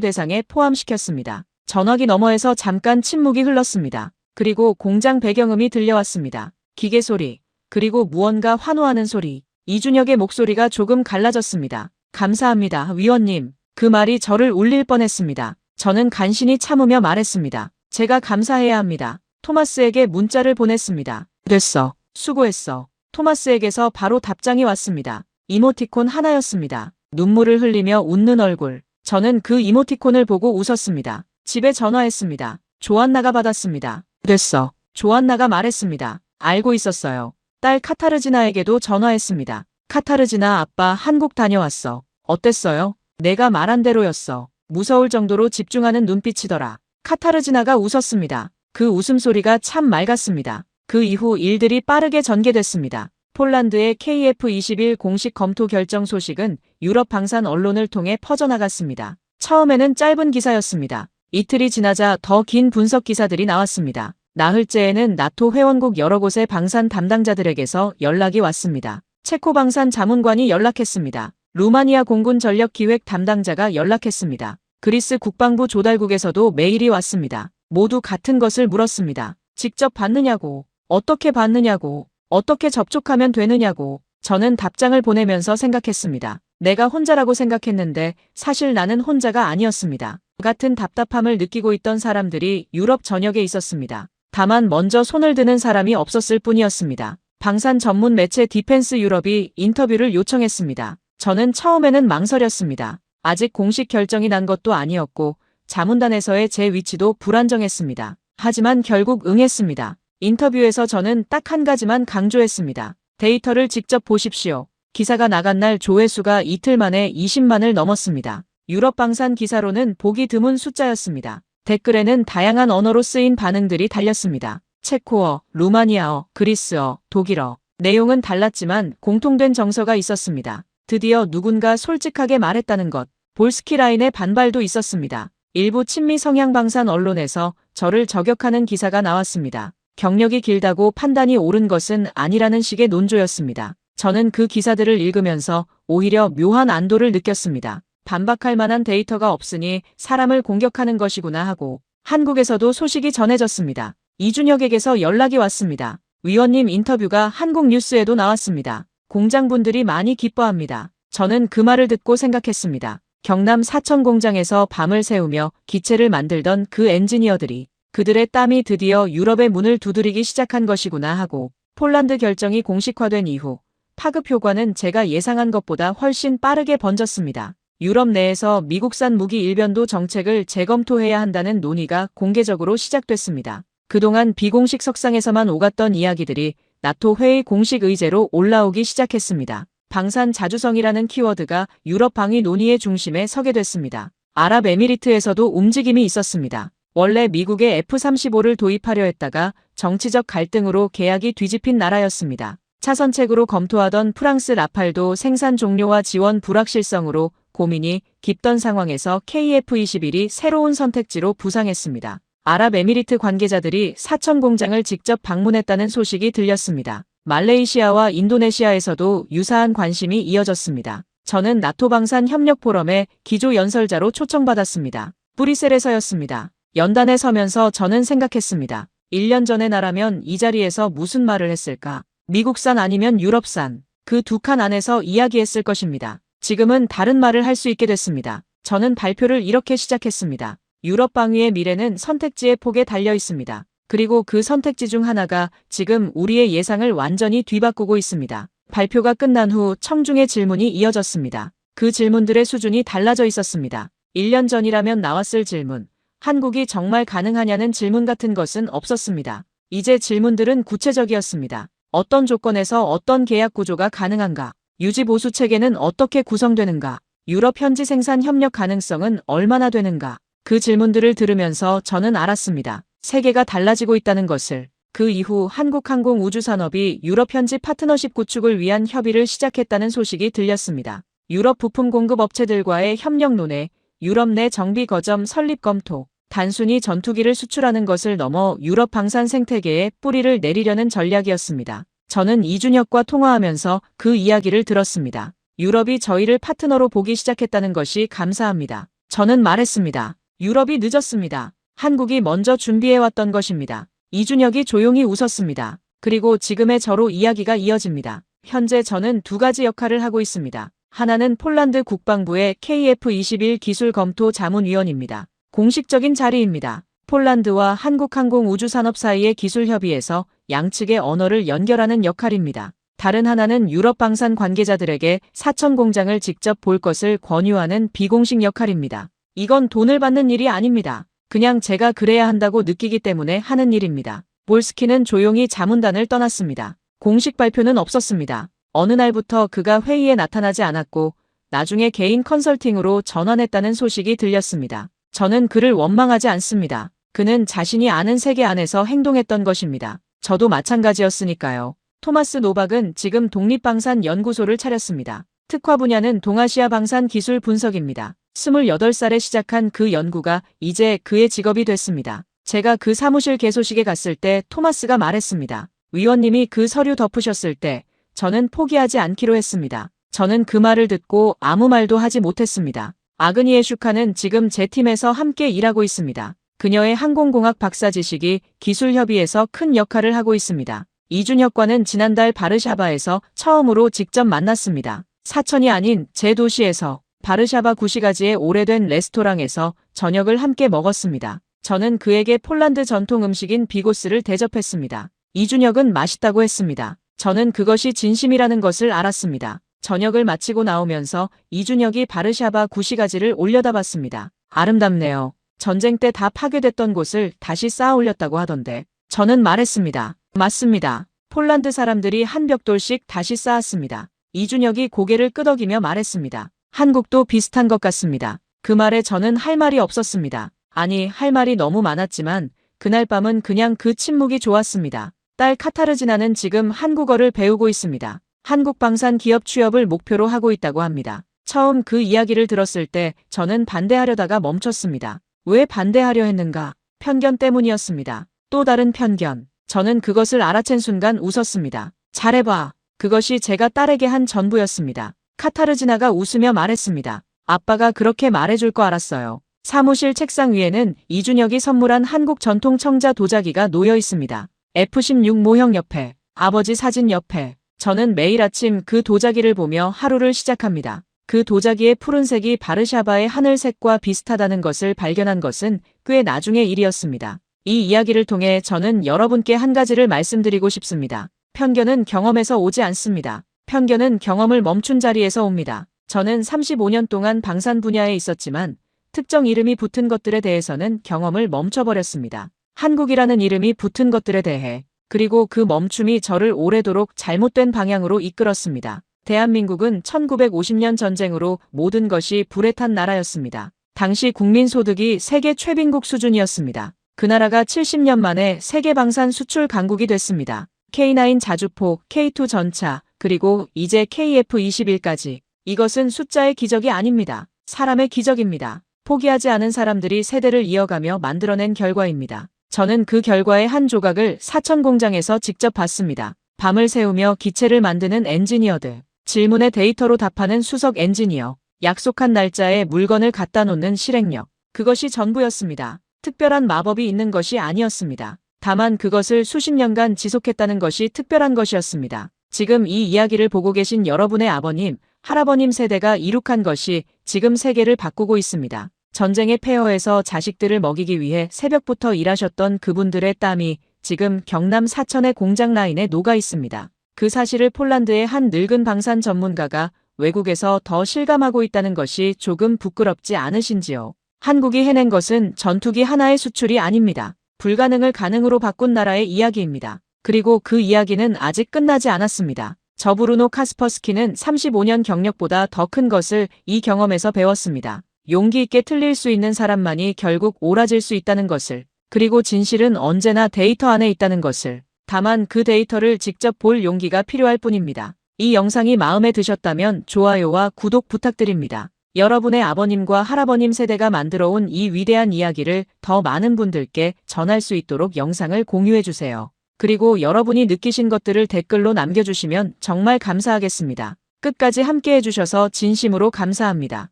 대상에 포함시켰습니다. 전화기 너머에서 잠깐 침묵이 흘렀습니다. 그리고 공장 배경음이 들려왔습니다. 기계 소리, 그리고 무언가 환호하는 소리. 이준혁의 목소리가 조금 갈라졌습니다. 감사합니다, 위원님. 그 말이 저를 울릴 뻔했습니다. 저는 간신히 참으며 말했습니다. 제가 감사해야 합니다. 토마스에게 문자를 보냈습니다. 됐어. 수고했어. 토마스에게서 바로 답장이 왔습니다. 이모티콘 하나였습니다. 눈물을 흘리며 웃는 얼굴. 저는 그 이모티콘을 보고 웃었습니다. 집에 전화했습니다. 조안나가 받았습니다. 됐어. 조안나가 말했습니다. 알고 있었어요. 딸 카타르지나에게도 전화했습니다. 카타르지나 아빠 한국 다녀왔어. 어땠어요? 내가 말한 대로였어. 무서울 정도로 집중하는 눈빛이더라. 카타르지나가 웃었습니다. 그 웃음소리가 참 맑았습니다. 그 이후 일들이 빠르게 전개됐습니다. 폴란드의 KF-21 공식 검토 결정 소식은 유럽 방산 언론을 통해 퍼져나갔습니다. 처음에는 짧은 기사였습니다. 이틀이 지나자 더 긴 분석 기사들이 나왔습니다. 나흘째에는 나토 회원국 여러 곳의 방산 담당자들에게서 연락이 왔습니다. 체코 방산 자문관이 연락했습니다. 루마니아 공군 전력 기획 담당자가 연락했습니다. 그리스 국방부 조달국에서도 메일이 왔습니다. 모두 같은 것을 물었습니다. 직접 받느냐고, 어떻게 받느냐고, 어떻게 접촉하면 되느냐고. 저는 답장을 보내면서 생각했습니다. 내가 혼자라고 생각했는데 사실 나는 혼자가 아니었습니다. 같은 답답함을 느끼고 있던 사람들이 유럽 전역에 있었습니다. 다만 먼저 손을 드는 사람이 없었을 뿐이었습니다. 방산 전문 매체 디펜스 유럽이 인터뷰를 요청했습니다. 저는 처음에는 망설였습니다. 아직 공식 결정이 난 것도 아니었고 자문단에서의 제 위치도 불안정했습니다. 하지만 결국 응했습니다. 인터뷰에서 저는 딱 한 가지만 강조했습니다. 데이터를 직접 보십시오. 기사가 나간 날 조회수가 이틀 만에 20만을 넘었습니다. 유럽 방산 기사로는 보기 드문 숫자였습니다. 댓글에는 다양한 언어로 쓰인 반응들이 달렸습니다. 체코어, 루마니아어, 그리스어, 독일어. 내용은 달랐지만 공통된 정서가 있었습니다. 드디어 누군가 솔직하게 말했다는 것. 볼스키 라인의 반발도 있었습니다. 일부 친미 성향 방산 언론에서 저를 저격하는 기사가 나왔습니다. 경력이 길다고 판단이 옳은 것은 아니라는 식의 논조였습니다. 저는 그 기사들을 읽으면서 오히려 묘한 안도를 느꼈습니다. 반박할 만한 데이터가 없으니 사람을 공격하는 것이구나 하고 한국에서도 소식이 전해졌습니다. 이준혁에게서 연락이 왔습니다. 위원님 인터뷰가 한국 뉴스에도 나왔습니다. 공장분들이 많이 기뻐합니다. 저는 그 말을 듣고 생각했습니다. 경남 사천 공장에서 밤을 새우며 기체를 만들던 그 엔지니어들이 그들의 땀이 드디어 유럽의 문을 두드리기 시작한 것이구나 하고 폴란드 결정이 공식화된 이후 파급 효과는 제가 예상한 것보다 훨씬 빠르게 번졌습니다. 유럽 내에서 미국산 무기 일변도 정책을 재검토해야 한다는 논의가 공개적으로 시작됐습니다. 그동안 비공식 석상에서만 오갔던 이야기들이 나토 회의 공식 의제로 올라오기 시작했습니다. 방산 자주성이라는 키워드가 유럽 방위 논의의 중심에 서게 됐습니다. 아랍에미리트에서도 움직임이 있었습니다. 원래 미국의 F-35를 도입하려 했다가 정치적 갈등으로 계약이 뒤집힌 나라였습니다. 차선책으로 검토하던 프랑스 라팔도 생산 종료와 지원 불확실성으로 고민이 깊던 상황에서 KF-21이 새로운 선택지로 부상했습니다. 아랍에미리트 관계자들이 사천 공장을 직접 방문했다는 소식이 들렸습니다. 말레이시아와 인도네시아에서도 유사한 관심이 이어졌습니다. 저는 나토 방산 협력 포럼의 기조 연설자로 초청받았습니다. 브뤼셀에서였습니다. 연단에 서면서 저는 생각했습니다. 1년 전의 나라면 이 자리에서 무슨 말을 했을까? 미국산 아니면 유럽산. 그 두 칸 안에서 이야기했을 것입니다. 지금은 다른 말을 할 수 있게 됐습니다. 저는 발표를 이렇게 시작했습니다. 유럽 방위의 미래는 선택지의 폭에 달려 있습니다. 그리고 그 선택지 중 하나가 지금 우리의 예상을 완전히 뒤바꾸고 있습니다. 발표가 끝난 후 청중의 질문이 이어졌습니다. 그 질문들의 수준이 달라져 있었습니다. 1년 전이라면 나왔을 질문, 한국이 정말 가능하냐는 질문 같은 것은 없었습니다. 이제 질문들은 구체적이었습니다. 어떤 조건에서 어떤 계약 구조가 가능한가? 유지보수 체계는 어떻게 구성되는가? 유럽 현지 생산 협력 가능성은 얼마나 되는가? 그 질문들을 들으면서 저는 알았습니다. 세계가 달라지고 있다는 것을. 그 이후 한국항공우주산업이 유럽 현지 파트너십 구축을 위한 협의를 시작했다는 소식이 들렸습니다. 유럽 부품 공급 업체들과의 협력 논의, 유럽 내 정비 거점 설립 검토, 단순히 전투기를 수출하는 것을 넘어 유럽 방산 생태계에 뿌리를 내리려는 전략이었습니다. 저는 이준혁과 통화하면서 그 이야기를 들었습니다. 유럽이 저희를 파트너로 보기 시작했다는 것이 감사합니다. 저는 말했습니다. 유럽이 늦었습니다. 한국이 먼저 준비해왔던 것입니다. 이준혁이 조용히 웃었습니다. 그리고 지금의 저로 이야기가 이어집니다. 현재 저는 두 가지 역할을 하고 있습니다. 하나는 폴란드 국방부의 KF-21 기술 검토 자문위원입니다. 공식적인 자리입니다. 폴란드와 한국항공우주산업 사이의 기술 협의에서 양측의 언어를 연결하는 역할입니다. 다른 하나는 유럽 방산 관계자들에게 사천 공장을 직접 볼 것을 권유하는 비공식 역할입니다. 이건 돈을 받는 일이 아닙니다. 그냥 제가 그래야 한다고 느끼기 때문에 하는 일입니다. 볼스키는 조용히 자문단을 떠났습니다. 공식 발표는 없었습니다. 어느 날부터 그가 회의에 나타나지 않았고 나중에 개인 컨설팅으로 전환했다는 소식이 들렸습니다. 저는 그를 원망하지 않습니다. 그는 자신이 아는 세계 안에서 행동했던 것입니다. 저도 마찬가지였으니까요. 토마스 노박은 지금 독립방산연구소를 차렸습니다. 특화 분야는 동아시아 방산 기술 분석입니다. 28살에 시작한 그 연구가 이제 그의 직업이 됐습니다. 제가 그 사무실 개소식에 갔을 때 토마스가 말했습니다. 위원님이 그 서류 덮으셨을 때 저는 포기하지 않기로 했습니다. 저는 그 말을 듣고 아무 말도 하지 못했습니다. 아그니에 슈카는 지금 제 팀에서 함께 일하고 있습니다. 그녀의 항공공학 박사 지식이 기술협의에서 큰 역할을 하고 있습니다. 이준혁과는 지난달 바르샤바에서 처음으로 직접 만났습니다. 사천이 아닌 제 도시에서 바르샤바 구시가지의 오래된 레스토랑에서 저녁을 함께 먹었습니다. 저는 그에게 폴란드 전통 음식인 비고스를 대접했습니다. 이준혁은 맛있다고 했습니다. 저는 그것이 진심이라는 것을 알았습니다. 저녁을 마치고 나오면서 이준혁이 바르샤바 구시가지를 올려다봤습니다. 아름답네요. 전쟁 때 다 파괴됐던 곳을 다시 쌓아 올렸다고 하던데. 저는 말했습니다. 맞습니다. 폴란드 사람들이 한 벽돌씩 다시 쌓았습니다. 이준혁이 고개를 끄덕이며 말했습니다. 한국도 비슷한 것 같습니다. 그 말에 저는 할 말이 없었습니다. 아니, 할 말이 너무 많았지만 그날 밤은 그냥 그 침묵이 좋았습니다. 딸 카타르지나는 지금 한국어를 배우고 있습니다. 한국 방산 기업 취업을 목표로 하고 있다고 합니다. 처음 그 이야기를 들었을 때 저는 반대하려다가 멈췄습니다. 왜 반대하려 했는가? 편견 때문이었습니다. 또 다른 편견. 저는 그것을 알아챈 순간 웃었습니다. 잘해봐. 그것이 제가 딸에게 한 전부였습니다. 카타르지나가 웃으며 말했습니다. 아빠가 그렇게 말해줄 거 알았어요. 사무실 책상 위에는 이준혁이 선물한 한국 전통 청자 도자기가 놓여 있습니다. F-16 모형 옆에, 아버지 사진 옆에. 저는 매일 아침 그 도자기를 보며 하루를 시작합니다. 그 도자기의 푸른색이 바르샤바의 하늘색과 비슷하다는 것을 발견한 것은 꽤 나중의 일이었습니다. 이 이야기를 통해 저는 여러분께 한 가지를 말씀드리고 싶습니다. 편견은 경험에서 오지 않습니다. 편견은 경험을 멈춘 자리에서 옵니다. 저는 35년 동안 방산 분야에 있었지만 특정 이름이 붙은 것들에 대해서는 경험을 멈춰버렸습니다. 한국이라는 이름이 붙은 것들에 대해, 그리고 그 멈춤이 저를 오래도록 잘못된 방향으로 이끌었습니다. 대한민국은 1950년 전쟁으로 모든 것이 불에 탄 나라였습니다. 당시 국민소득이 세계 최빈국 수준이었습니다. 그 나라가 70년 만에 세계 방산 수출 강국이 됐습니다. K9 자주포, K2 전차, 그리고 이제 KF-21까지. 이것은 숫자의 기적이 아닙니다. 사람의 기적입니다. 포기하지 않은 사람들이 세대를 이어가며 만들어낸 결과입니다. 저는 그 결과의 한 조각을 사천 공장에서 직접 봤습니다. 밤을 새우며 기체를 만드는 엔지니어들, 질문에 데이터로 답하는 수석 엔지니어, 약속한 날짜에 물건을 갖다 놓는 실행력. 그것이 전부였습니다. 특별한 마법이 있는 것이 아니었습니다. 다만 그것을 수십 년간 지속했다는 것이 특별한 것이었습니다. 지금 이 이야기를 보고 계신 여러분의 아버님, 할아버님 세대가 이룩한 것이 지금 세계를 바꾸고 있습니다. 전쟁의 폐허에서 자식들을 먹이기 위해 새벽부터 일하셨던 그분들의 땀이 지금 경남 사천의 공장 라인에 녹아 있습니다. 그 사실을 폴란드의 한 늙은 방산 전문가가 외국에서 더 실감하고 있다는 것이 조금 부끄럽지 않으신지요? 한국이 해낸 것은 전투기 하나의 수출이 아닙니다. 불가능을 가능으로 바꾼 나라의 이야기입니다. 그리고 그 이야기는 아직 끝나지 않았습니다. 저 브루노 카스퍼스키는 35년 경력보다 더 큰 것을 이 경험에서 배웠습니다. 용기 있게 틀릴 수 있는 사람만이 결국 옳아질 수 있다는 것을, 그리고 진실은 언제나 데이터 안에 있다는 것을, 다만 그 데이터를 직접 볼 용기가 필요할 뿐입니다. 이 영상이 마음에 드셨다면 좋아요와 구독 부탁드립니다. 여러분의 아버님과 할아버님 세대가 만들어온 이 위대한 이야기를 더 많은 분들께 전할 수 있도록 영상을 공유해주세요. 그리고 여러분이 느끼신 것들을 댓글로 남겨주시면 정말 감사하겠습니다. 끝까지 함께 해주셔서 진심으로 감사합니다.